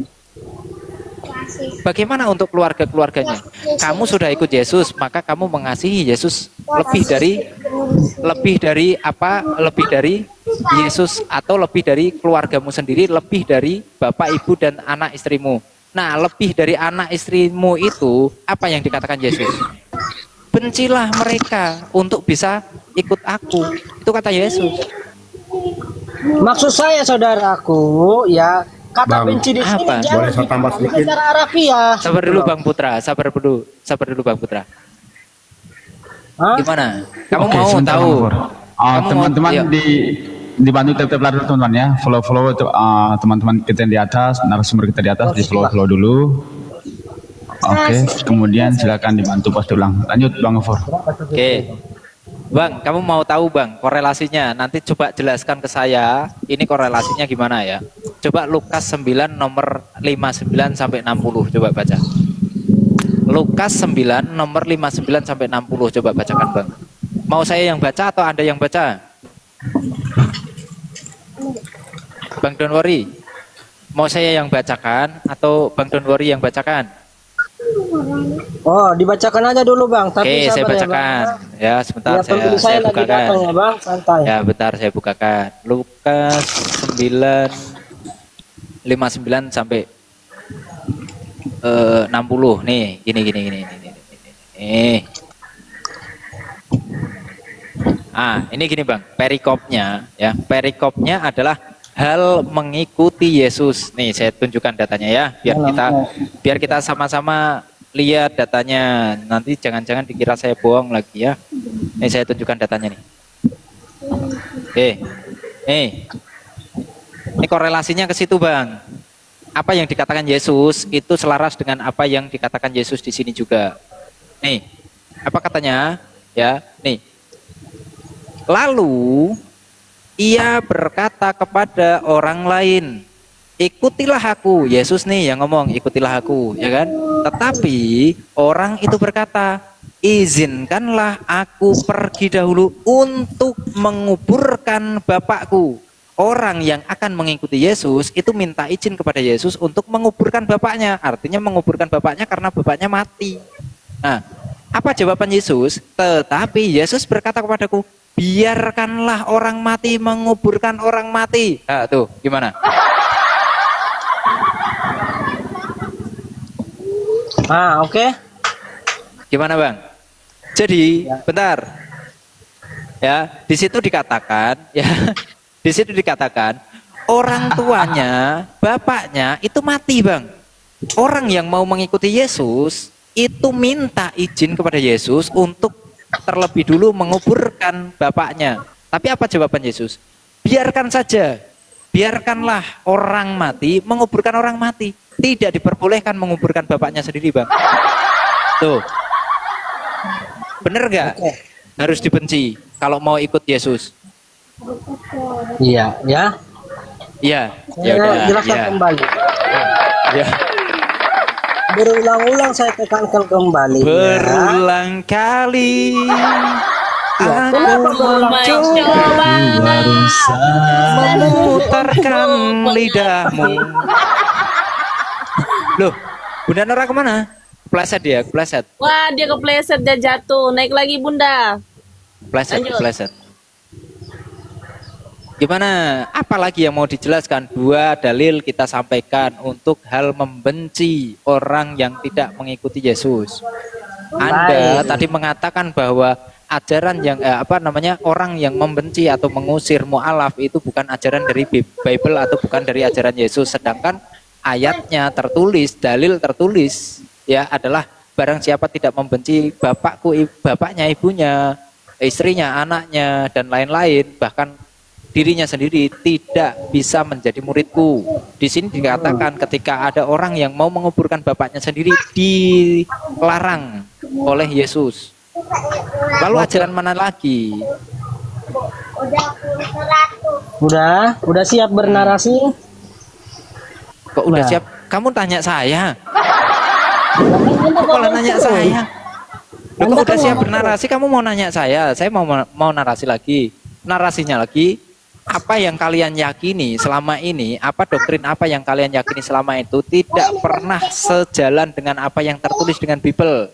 Bagaimana untuk keluarga-keluarganya? Kamu sudah ikut Yesus, maka kamu mengasihi Yesus lebih dari apa? Lebih dari Yesus atau lebih dari keluargamu sendiri, lebih dari bapak, ibu dan anak istrimu. Nah, lebih dari anak istrimu itu apa yang dikatakan Yesus? Bencilah mereka untuk bisa ikut aku. Itu kata Yesus. Maksud saya saudaraku, ya, kata Bang, benci di sini apa? jangan Boleh saya tambah dipahami sedikit? secara harafiah. Sabar dulu Bang Putra, sabar dulu Bang Putra. Hah? Gimana? Kamu Oke, mau sebentar, tahu? Bang Pur. Kamu Teman-teman mau- dibantu tap-tap dulu teman-teman ya. Follow itu teman-teman kita yang di atas, narasumber kita di atas di follow dulu. Oke, kemudian silakan dibantu post ulang. Lanjut Bang Gofur. Oke. Bang, kamu mau tahu Bang korelasinya? Nanti coba jelaskan ke saya. Ini korelasinya gimana ya? Coba Lukas 9 nomor 59 sampai 60 coba baca. Lukas 9 nomor 59 sampai 60 coba bacakan Bang. Mau saya yang baca atau Anda yang baca? Bang don't worry. Mau saya yang bacakan atau Bang don't worry yang bacakan? Oh, dibacakan aja dulu Bang. Tapi Oke, saya sabar ya, bacakan. Bang. Ya, sebentar Ya, pembeli saya lagi bukakan. datang ya Bang, santai. Ya, bentar saya bukakan. Lukas 9 59 sampai 60. Nih, gini. Ini gini Bang, perikopnya ya. Perikopnya adalah hal mengikuti Yesus. Nih, saya tunjukkan datanya ya, biar kita sama-sama lihat datanya. Nanti jangan-jangan dikira saya bohong lagi ya. Nih, saya tunjukkan datanya nih. Oke. Nih. Ini korelasinya ke situ, Bang. Apa yang dikatakan Yesus itu selaras dengan apa yang dikatakan Yesus di sini juga. Nih. Apa katanya? Ya, nih. Lalu ia berkata kepada orang lain, ikutilah aku. Yesus nih yang ngomong, ikutilah aku, ya kan? Tetapi orang itu berkata, izinkanlah aku pergi dahulu untuk menguburkan bapakku. Orang yang akan mengikuti Yesus itu minta izin kepada Yesus untuk menguburkan bapaknya. Artinya menguburkan bapaknya karena bapaknya mati. Nah, apa jawaban Yesus? Tetapi Yesus berkata kepadaku, biarkanlah orang mati menguburkan orang mati. Nah, tuh gimana? Oke. Gimana Bang? Jadi, bentar. Ya, di situ dikatakan, ya, di situ dikatakan orang tuanya, bapaknya itu mati Bang. Orang yang mau mengikuti Yesus itu minta izin kepada Yesus untuk terlebih dulu menguburkan bapaknya. Tapi apa jawaban Yesus? Biarkan saja. Biarkanlah orang mati menguburkan orang mati. Tidak diperbolehkan menguburkan bapaknya sendiri, Bang. Tuh. Bener gak? Harus dibenci kalau mau ikut Yesus. Iya, ya. Iya. Ya Saya udah. jelaskan Ya. kembali. Ya. Berulang-ulang saya tekankan kembali. Berulang kali aku kenapa berulang mencoba memutarkan lidahmu. Loh, Bunda Nora kemana? Kepleset dia, kepleset. Wah, dia kepleset, dia jatuh. Naik lagi, Bunda. Kepleset, Lanjut. kepleset. Gimana? Apalagi yang mau dijelaskan? 2 dalil kita sampaikan untuk hal membenci orang yang tidak mengikuti Yesus. Anda tadi mengatakan bahwa ajaran yang orang yang membenci atau mengusir mu'alaf itu bukan ajaran dari Bible atau bukan dari ajaran Yesus, sedangkan ayatnya tertulis, dalil tertulis ya adalah barang siapa tidak membenci bapaknya, ibunya, istrinya, anaknya dan lain-lain, bahkan dirinya sendiri, tidak bisa menjadi muridku. Di sini dikatakan ketika ada orang yang mau menguburkan bapaknya sendiri dilarang oleh Yesus. Lalu ajaran mana lagi? Udah siap bernarasi? Kok udah siap? Kamu tanya saya. Kok malah nanya saya? Loh, kok udah siap bernarasi? Kamu mau nanya saya? Saya mau narasi lagi. Narasinya lagi. Apa yang kalian yakini selama ini, apa doktrin apa yang kalian yakini selama itu tidak pernah sejalan dengan apa yang tertulis dengan Bible.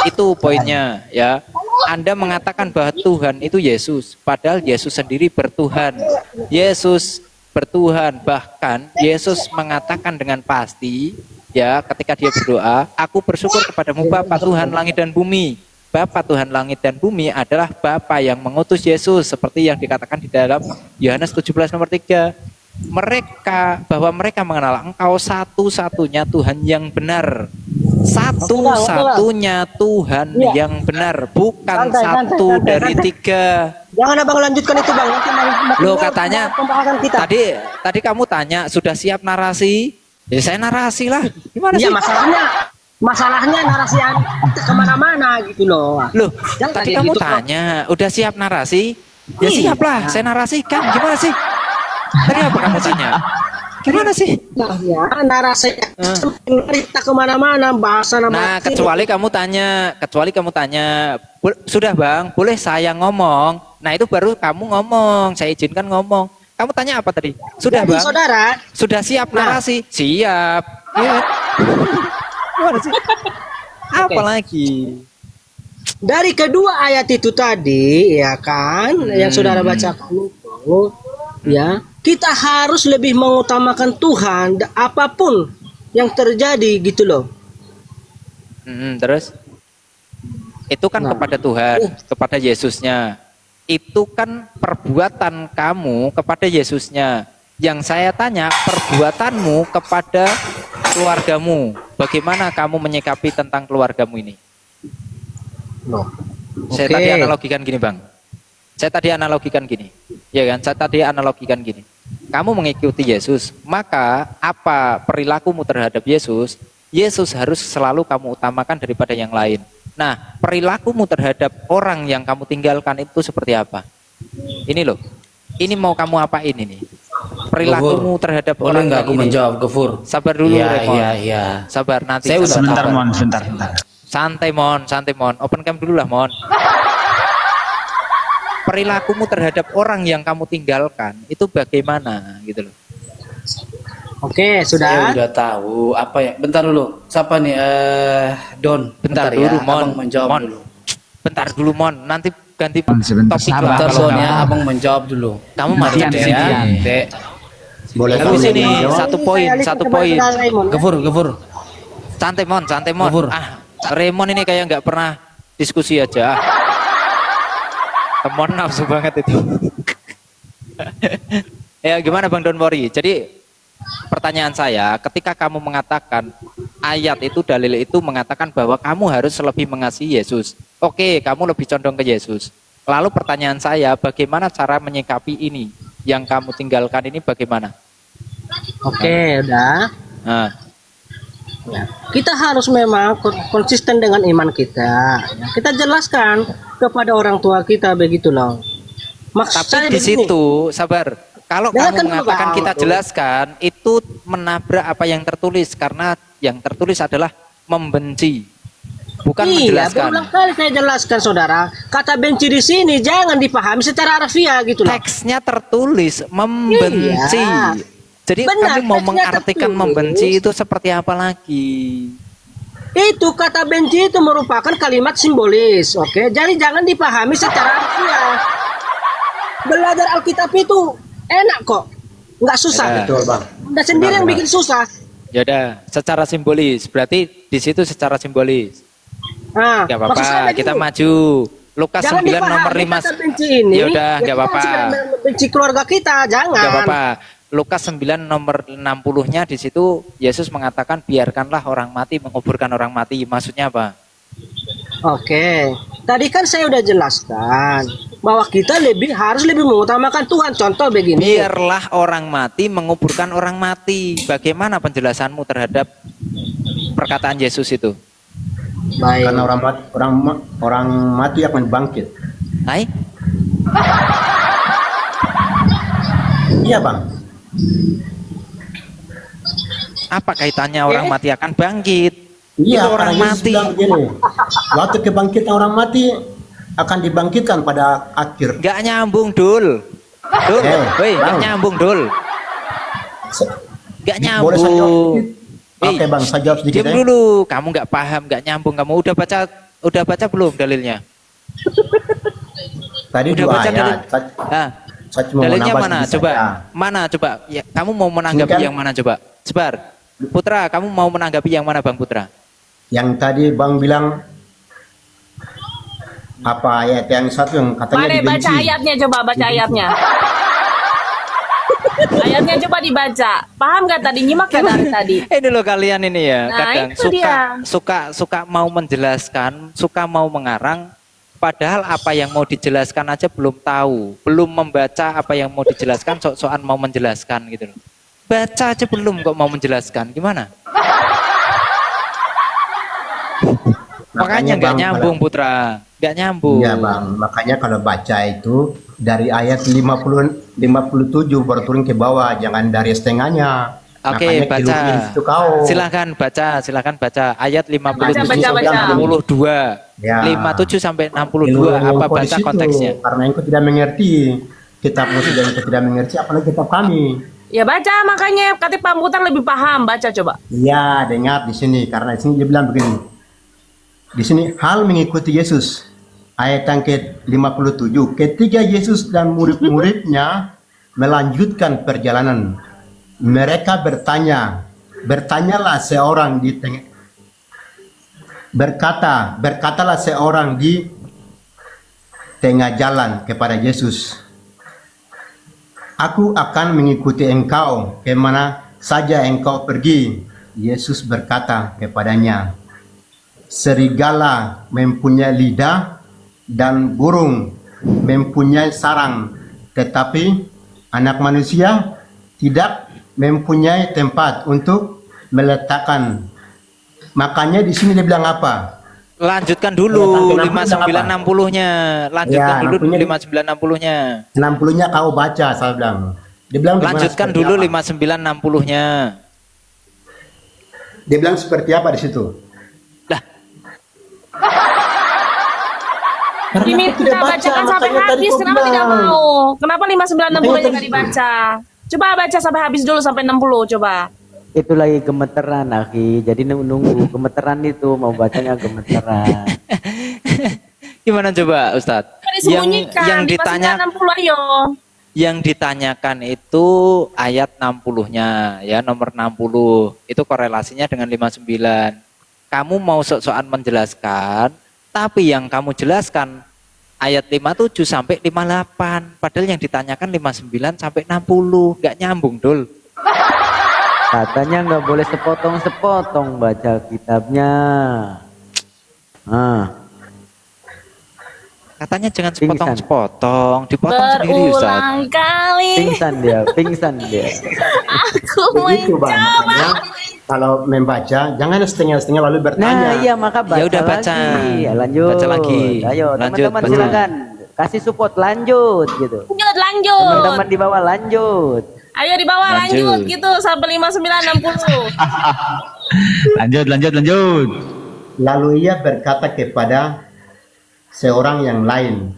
Itu poinnya ya. Anda mengatakan bahwa Tuhan itu Yesus, padahal Yesus sendiri bertuhan. Yesus bertuhan, bahkan Yesus mengatakan dengan pasti ya ketika dia berdoa, aku bersyukur kepadamu Bapa Tuhan langit dan bumi. Bapa Tuhan langit dan bumi adalah Bapa yang mengutus Yesus, seperti yang dikatakan di dalam Yohanes 17 nomor 3. Bahwa mereka mengenal Engkau satu-satunya Tuhan yang benar. Satu-satunya Tuhan yang benar, bukan satu dari 3. Jangan abang lanjutkan itu bang. Loh katanya tadi kamu tanya sudah siap narasi? Ya saya narasi lah. Gimana sih? Iya masalahnya narasi kemana-mana gitu loh. Loh tadi kamu gitu, tanya udah siap narasi? Ya siap lah, saya narasikan. Gimana sih? Tadi apa kamu tanya? Gimana sih? Ya narasi cerita kemana-mana bahasa nama. Nah kecuali kamu tanya, sudah bang, boleh saya ngomong? Nah itu baru kamu ngomong, saya izinkan ngomong. Kamu tanya apa tadi? Sudah bang? Saudara, sudah siap narasi? Siap. Iya. Gimana sih? Apa lagi? Dari kedua ayat itu tadi, ya kan, yang saudara bacakan itu, ya, kita harus lebih mengutamakan Tuhan apapun yang terjadi gitu loh. Terus? Itu kan kepada Tuhan, kepada Yesusnya. Itu kan perbuatan kamu kepada Yesusnya. Yang saya tanya, perbuatanmu kepada keluargamu. Bagaimana kamu menyikapi tentang keluargamu ini? Saya tadi analogikan gini bang. Ya kan? Saya tadi analogikan gini. Kamu mengikuti Yesus, maka apa perilakumu terhadap Yesus? Yesus harus selalu kamu utamakan daripada yang lain. Nah, perilakumu terhadap orang yang kamu tinggalkan itu seperti apa? Ini loh. Ini mau kamu apain ini? Perilakumu terhadap orang nggak aku menjawab Gofur. Sabar dulu Remon. Iya. Sabar nanti. Saya sebentar Mon, sebentar. Santai Mon. Open cam dulu lah Mon. Perilakumu terhadap orang yang kamu tinggalkan itu bagaimana gitu loh. Oke, sudah. Saya udah tahu apa ya. Bentar dulu. Siapa nih? Don. Bentar dulu ya. Mon. Abang menjawab dulu. Bentar dulu Mon. Nanti ganti topik lah. Bentar Don ya, abang menjawab dulu. Kamu mati ya. Dek. Boleh Lalu sini satu poin. Gofur. Santai Mon. Gofur. Raymond ini kayak nggak pernah diskusi aja. Temen nafsu banget itu. Ya gimana Bang Don Wori? Jadi pertanyaan saya, ketika kamu mengatakan ayat itu, dalil itu mengatakan bahwa kamu harus lebih mengasihi Yesus. Oke, kamu lebih condong ke Yesus. Lalu pertanyaan saya, bagaimana cara menyikapi ini? Yang kamu tinggalkan ini bagaimana? Oke, udah. Nah. Ya. Kita harus memang konsisten dengan iman kita. Ya. Kita jelaskan kepada orang tua kita begitu loh. Tapi di situ, sabar. Kalau kamu mengatakan kita jelaskan, itu menabrak apa yang tertulis. Karena yang tertulis adalah membenci, bukan menjelaskan. Berulang kali saya jelaskan saudara. Kata benci di sini jangan dipahami secara harfiah gitu loh. Teksnya tertulis membenci. Jadi kamu mau mengartikan membenci itu seperti apa lagi? Itu kata benci itu merupakan kalimat simbolis, oke? Jadi jangan dipahami secara harfiah. Belajar Alkitab itu enak kok, nggak susah. Betul, Bang. Anda sendiri yang bikin susah. Ya udah, secara simbolis. Berarti di situ secara simbolis. Nah, Gak apa-apa, kita maju. Lukas 9 nomor 5. Ya udah, gak apa-apa. Benci keluarga kita, jangan. Gak apa-apa. Lukas 9 nomor 60-nya di situ Yesus mengatakan biarkanlah orang mati menguburkan orang mati. Maksudnya apa? Oke. Tadi kan saya udah jelaskan bahwa kita harus lebih mengutamakan Tuhan. Contoh begini. Biarlah orang mati menguburkan orang mati. Bagaimana penjelasanmu terhadap perkataan Yesus itu? Baik. Karena orang mati akan bangkit. Hai? Iya, Bang. Apa kaitannya orang mati akan bangkit? Iya, itu orang mati. Waktu kebangkitan orang mati akan dibangkitkan pada akhir. Gak nyambung, Dul. Dul, woi, gak nyambung, Dul. Gak nyambung. Boleh saya Oke, Bang, saya jawab sedikit. Diam dulu, kamu nggak paham, nggak nyambung. Kamu udah baca belum dalilnya? Tadi udah dua baca ayat. Dalilnya mana? Coba, mana coba? Ya, kamu mau menanggapi yang mana coba? Sebar, Putra, kamu mau menanggapi yang mana, Bang Putra? Yang tadi Bang bilang apa ayat yang satu yang katanya dibenci. Baca ayatnya, coba baca ayatnya. Ayatnya coba dibaca. Paham gak tadi? Nyimak gak dari tadi? Ini loh kalian ini ya, nah, kadang suka mau menjelaskan, suka mau mengarang, padahal apa yang mau dijelaskan aja belum tahu, belum membaca apa yang mau dijelaskan, sok-sokan mau menjelaskan gitu loh. Baca aja belum kok mau menjelaskan, gimana? Makanya nggak nyambung, Putra, nggak nyambung. Iya, Bang, makanya kalau baca itu dari ayat 57 baru turun ke bawah, jangan dari setengahnya. Oke, baca. Silakan baca ayat 57 sampai 62. Ya. 57 sampai 62 apa baca konteksnya? Karena engkau tidak mengerti kitab Musa dan engkau tidak mengerti apalagi kitab kami. Ya baca, makanya kata Pak Putar lebih paham, baca coba. Iya, dengar di sini karena di sini dia bilang begini. Di sini hal mengikuti Yesus. Ayat yang ke-57, ketika Yesus dan murid-muridnya melanjutkan perjalanan, mereka bertanyalah seorang di tengah, berkatalah seorang di tengah jalan kepada Yesus, aku akan mengikuti engkau kemana saja engkau pergi. Yesus berkata kepadanya, serigala mempunyai lidah dan burung mempunyai sarang, tetapi anak manusia tidak mempunyai tempat untuk meletakkan. Makanya di sini dia bilang apa? Lanjutkan dulu 5960-nya. Lanjutkan ya, dulu 5960-nya. 60-nya kau baca, saya bilang. Dia bilang lanjutkan dulu 5960-nya. Dia bilang seperti apa di situ? Lah. Ini kita bacakan sampai habis, kenapa tidak mau? Kenapa 5960-nya nggak dibaca? Coba baca sampai habis dulu sampai 60, coba. Itu lagi gemeteran, Aki. Jadi nunggu gemeteran itu, mau bacanya gemeteran. Gimana coba, Ustadz? Yang ditanya 60, ayo. Yang ditanyakan itu ayat 60-nya, ya, nomor 60. Itu korelasinya dengan 59. Kamu mau sok-sokan menjelaskan, tapi yang kamu jelaskan ayat 57 sampai 58. Padahal yang ditanyakan 59 sampai 60. Nggak nyambung, Dul. Katanya nggak boleh sepotong-sepotong baca kitabnya. Katanya jangan sepotong-sepotong, dipotong sendiri, Ustaz. Berulang kali. Pingsan dia. Aku mencoba. Kalau membaca jangan setengah-setengah lalu bertanya. Nah, iya, maka baca. Ya udah baca. Lagi. Ya, lanjut. Baca lagi. Ayo, teman-teman silakan. Kasih support, lanjut gitu. Lanjut. Teman-teman di bawah lanjut. Ayo di bawah lanjut gitu sampai 5960. Lanjut. Lalu ia berkata kepada seorang yang lain,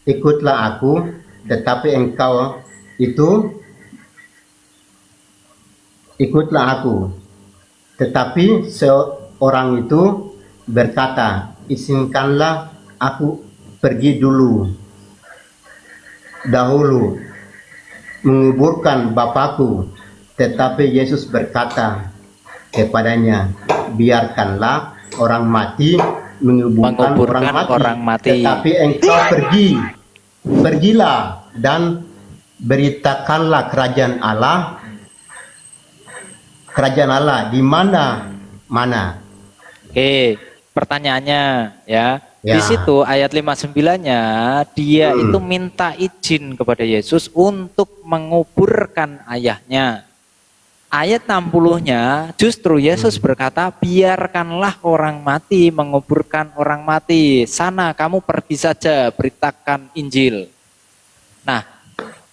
ikutlah aku, tetapi engkau itu ikutlah aku, tetapi orang itu berkata, izinkanlah aku pergi dahulu menguburkan bapakku. Tetapi Yesus berkata kepadanya, biarkanlah orang mati menguburkan orang mati. Tetapi engkau pergilah dan beritakanlah kerajaan Allah di mana. Oke, pertanyaannya ya. Di situ ayat 59-nya dia itu minta izin kepada Yesus untuk menguburkan ayahnya. Ayat 60-nya justru Yesus berkata, biarkanlah orang mati menguburkan orang mati. Sana kamu pergi saja, beritakan Injil. Nah,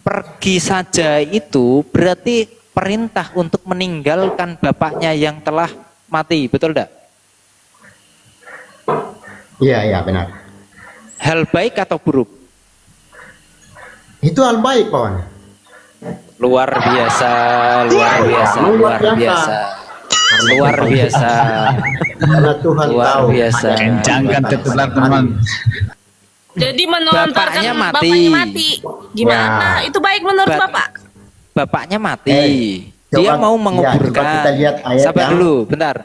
pergi saja itu berarti perintah untuk meninggalkan bapaknya yang telah mati, betul tidak? Iya, benar. Hal baik atau buruk? Itu hal baik, kawan. Luar biasa. Karena Tuhan tahu. Kencangkan tetular, teman. Jadi menontarkan bapaknya mati. Gimana? Itu baik menurut Bapak? Bapaknya mati. Dia mau menguburkan. Sabar dulu, bentar,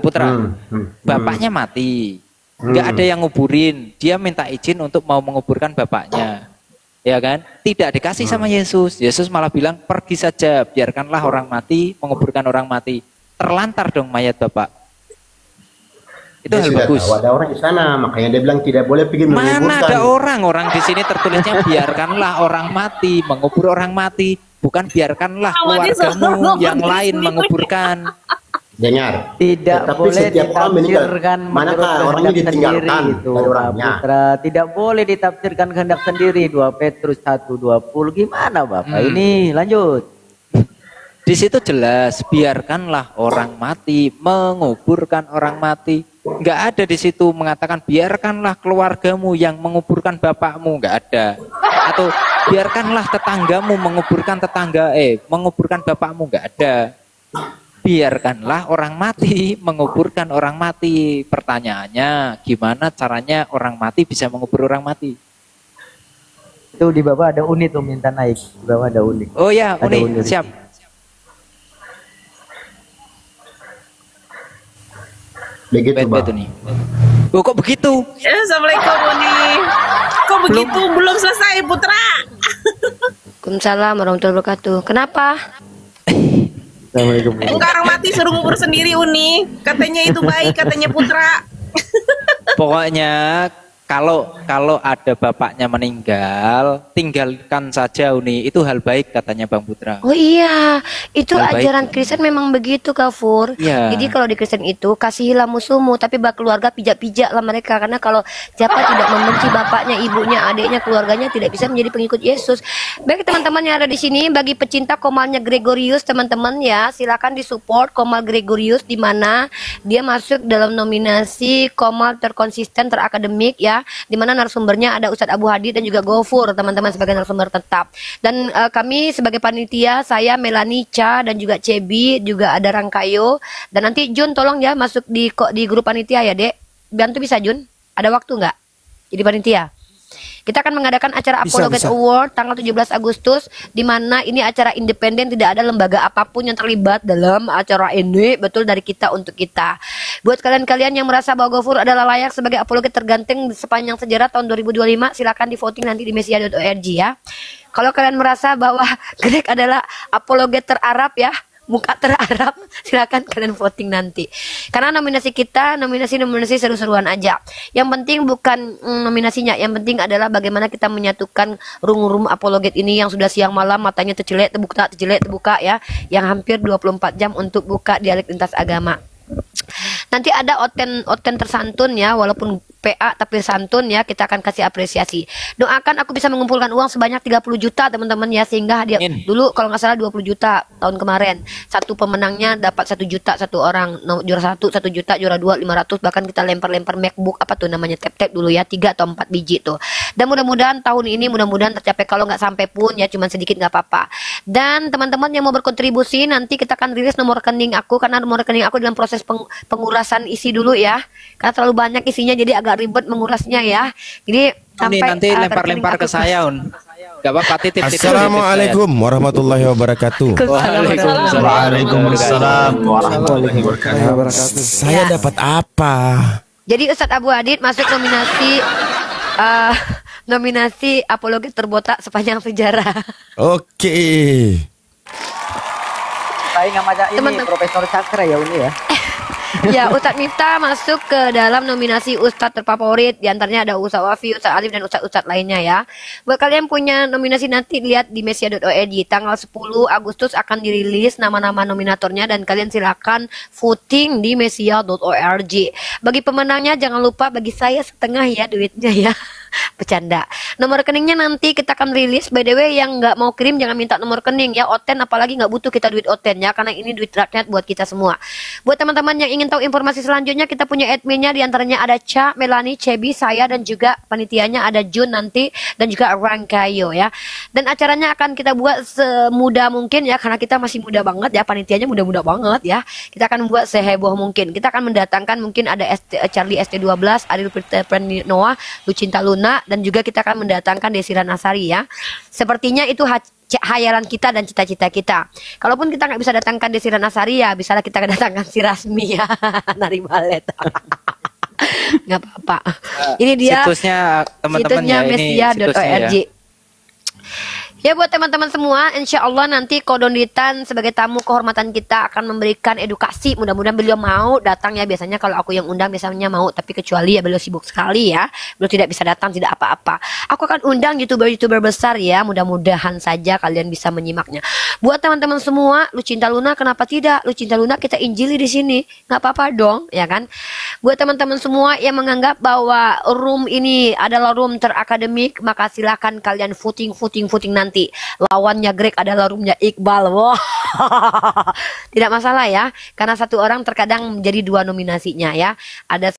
Putra. Bapaknya mati. Nggak ada yang nguburin. Dia minta izin untuk mau menguburkan bapaknya. Ya kan? Tidak dikasih sama Yesus. Yesus malah bilang, pergi saja, biarkanlah orang mati menguburkan orang mati. Terlantar dong mayat bapak. Itu hal bagus. Tahu ada orang di sana, makanya dia bilang tidak boleh pergi menguburkan. Mana ada orang di sini tertulisnya biarkanlah orang mati mengubur orang mati, bukan biarkanlah keluargamu yang lain menguburkan. Dengar. Tidak boleh ditafsirkan manakah orangnya ditinggalkan itu, Putra. Tidak boleh ditafsirkan kehendak sendiri. 2 Petrus 1:20. Gimana Bapak? Ini lanjut. Di situ jelas, biarkanlah orang mati menguburkan orang mati. Nggak ada di situ mengatakan biarkanlah keluargamu yang menguburkan bapakmu, nggak ada. Atau biarkanlah tetanggamu menguburkan menguburkan bapakmu, nggak ada. Biarkanlah orang mati menguburkan orang mati. Pertanyaannya, gimana caranya orang mati bisa mengubur orang mati? Itu di bawah ada unit tuh, minta naik. Di bawah ada unit. Oh ya, unit. Siap. Begitu, Bang. Nih. Oh, kok begitu? Assalamualaikum, Uni. Kok begitu? Belum selesai, Putra. Waalaikumsalam warahmatullahi wabarakatuh. Kenapa? Orang mati suruh ngubur sendiri, Uni. Katanya itu baik, katanya Putra. Pokoknya kalau ada bapaknya meninggal, tinggalkan saja Uni. Itu hal baik katanya Bang Putra. Oh iya, itu hal ajaran baik. Kristen memang begitu, Kak Fur. Ya. Jadi kalau di Kristen itu kasihilah musuhmu, tapi keluarga pijak-pijak lah mereka. Karena kalau siapa tidak membenci bapaknya, ibunya, adiknya, keluarganya tidak bisa menjadi pengikut Yesus. Baik teman-teman yang ada di sini, bagi pecinta Komalnya Gregorius teman-teman ya, silakan disupport Komal Gregorius, di mana dia masuk dalam nominasi Komal terkonsisten terakademik ya. Di mana narasumbernya ada Ustadz Abu Hadi dan juga Gofur teman-teman sebagai narasumber tetap. Dan kami sebagai panitia, saya Melani Cha dan juga Cebi, juga ada Rangkayo. Dan nanti Jun tolong ya masuk di grup panitia ya Dek. Bantu bisa Jun? Ada waktu nggak jadi panitia? Kita akan mengadakan acara Apologet Award tanggal 17 Agustus, di mana ini acara independen, tidak ada lembaga apapun yang terlibat dalam acara ini, betul dari kita untuk kita. Buat kalian-kalian yang merasa bahwa Gofur adalah layak sebagai apologet terganteng sepanjang sejarah tahun 2025, silakan di voting nanti di mesia.org ya. Kalau kalian merasa bahwa Greg adalah apologet terarab ya, muka terarab, silakan kalian voting nanti. Karena nominasi kita, nominasi seru-seruan aja. Yang penting bukan nominasinya, yang penting adalah bagaimana kita menyatukan room apologet ini yang sudah siang malam matanya tercelek terbuka ya, yang hampir 24 jam untuk buka dialek lintas agama. Nanti ada oten tersantun ya, walaupun PA tapi santun ya, kita akan kasih apresiasi. Doakan aku bisa mengumpulkan uang sebanyak 30 juta teman-teman ya, sehingga hadiah dulu kalau nggak salah 20 juta tahun kemarin. Satu pemenangnya dapat 1 juta satu orang, juara 1 juta, juara 2 500, bahkan kita lempar-lempar MacBook apa tuh namanya, tab-tab dulu ya, 3 atau 4 biji tuh. Dan mudah-mudahan tahun ini mudah-mudahan tercapai, kalau nggak sampai pun ya cuman sedikit nggak apa-apa. Dan teman-teman yang mau berkontribusi nanti kita akan rilis nomor rekening aku, karena nomor rekening aku dalam proses pengurasan isi dulu ya, karena terlalu banyak isinya jadi agak ribet mengurasnya ya. Jadi sampai nanti lempar-lempar ke saya, Gak apa-apa, titip. Assalamualaikum warahmatullahi wabarakatuh. Waalaikumsalam warahmatullahi wabarakatuh. Saya dapat apa? Jadi Ustadz Abu Adit masuk nominasi apologet terbotak sepanjang sejarah. Oke. Saya nggak macam ini Profesor Cakra ya Uni ya. Ya, Ustadz Miftah masuk ke dalam nominasi Ustadz terfavorit. Di antaranya ada Ustadz Wafi, Ustadz Alif, dan Ustadz lainnya ya. Buat kalian punya nominasi nanti lihat di mesia.org. Tanggal 10 Agustus akan dirilis nama-nama nominatornya dan kalian silakan voting di mesia.org. Bagi pemenangnya jangan lupa bagi saya setengah ya duitnya ya. Bercanda. Nomor rekeningnya nanti kita akan rilis. By the way, yang nggak mau kirim jangan minta nomor rekening ya. Oten apalagi nggak butuh kita duit oten ya, karena ini duit rakyat buat kita semua. Buat teman-teman yang ingin tahu informasi selanjutnya, kita punya adminnya, diantaranya ada Ca, Melani, Cebi, saya, dan juga panitianya ada Jun nanti, dan juga Rangkayo ya. Dan acaranya akan kita buat semudah mungkin ya, karena kita masih muda banget ya, panitianya muda-muda banget ya. Kita akan buat seheboh mungkin. Kita akan mendatangkan mungkin ada Charlie ST12, Adil Noah, Lucinta Luna, dan juga kita akan mendatangkan Desira Nasari ya. Sepertinya itu hayalan kita dan cita-cita kita. Kalaupun kita nggak bisa datangkan Desira Nasari ya, bisalah kita datangkan si Rasmi ya, nari balet. Nggak apa-apa. Ini dia situsnya teman-teman ya, ini mesia.org. Ya buat teman-teman semua, insya Allah nanti Kodonditan sebagai tamu kehormatan kita akan memberikan edukasi. Mudah-mudahan beliau mau datang ya. Biasanya kalau aku yang undang biasanya mau, tapi kecuali ya beliau sibuk sekali ya, beliau tidak bisa datang, tidak apa-apa. Aku akan undang youtuber-youtuber besar ya. Mudah-mudahan saja kalian bisa menyimaknya. Buat teman-teman semua, Lucinta Luna kenapa tidak? Lucinta Luna kita injili di sini, nggak apa-apa dong, ya kan? Buat teman-teman semua yang menganggap bahwa room ini adalah room terakademik, maka silahkan kalian voting nanti. Lawannya Greg adalah roomnya Iqbal. Wah, tidak masalah ya, karena satu orang terkadang menjadi 2 nominasinya ya. Ada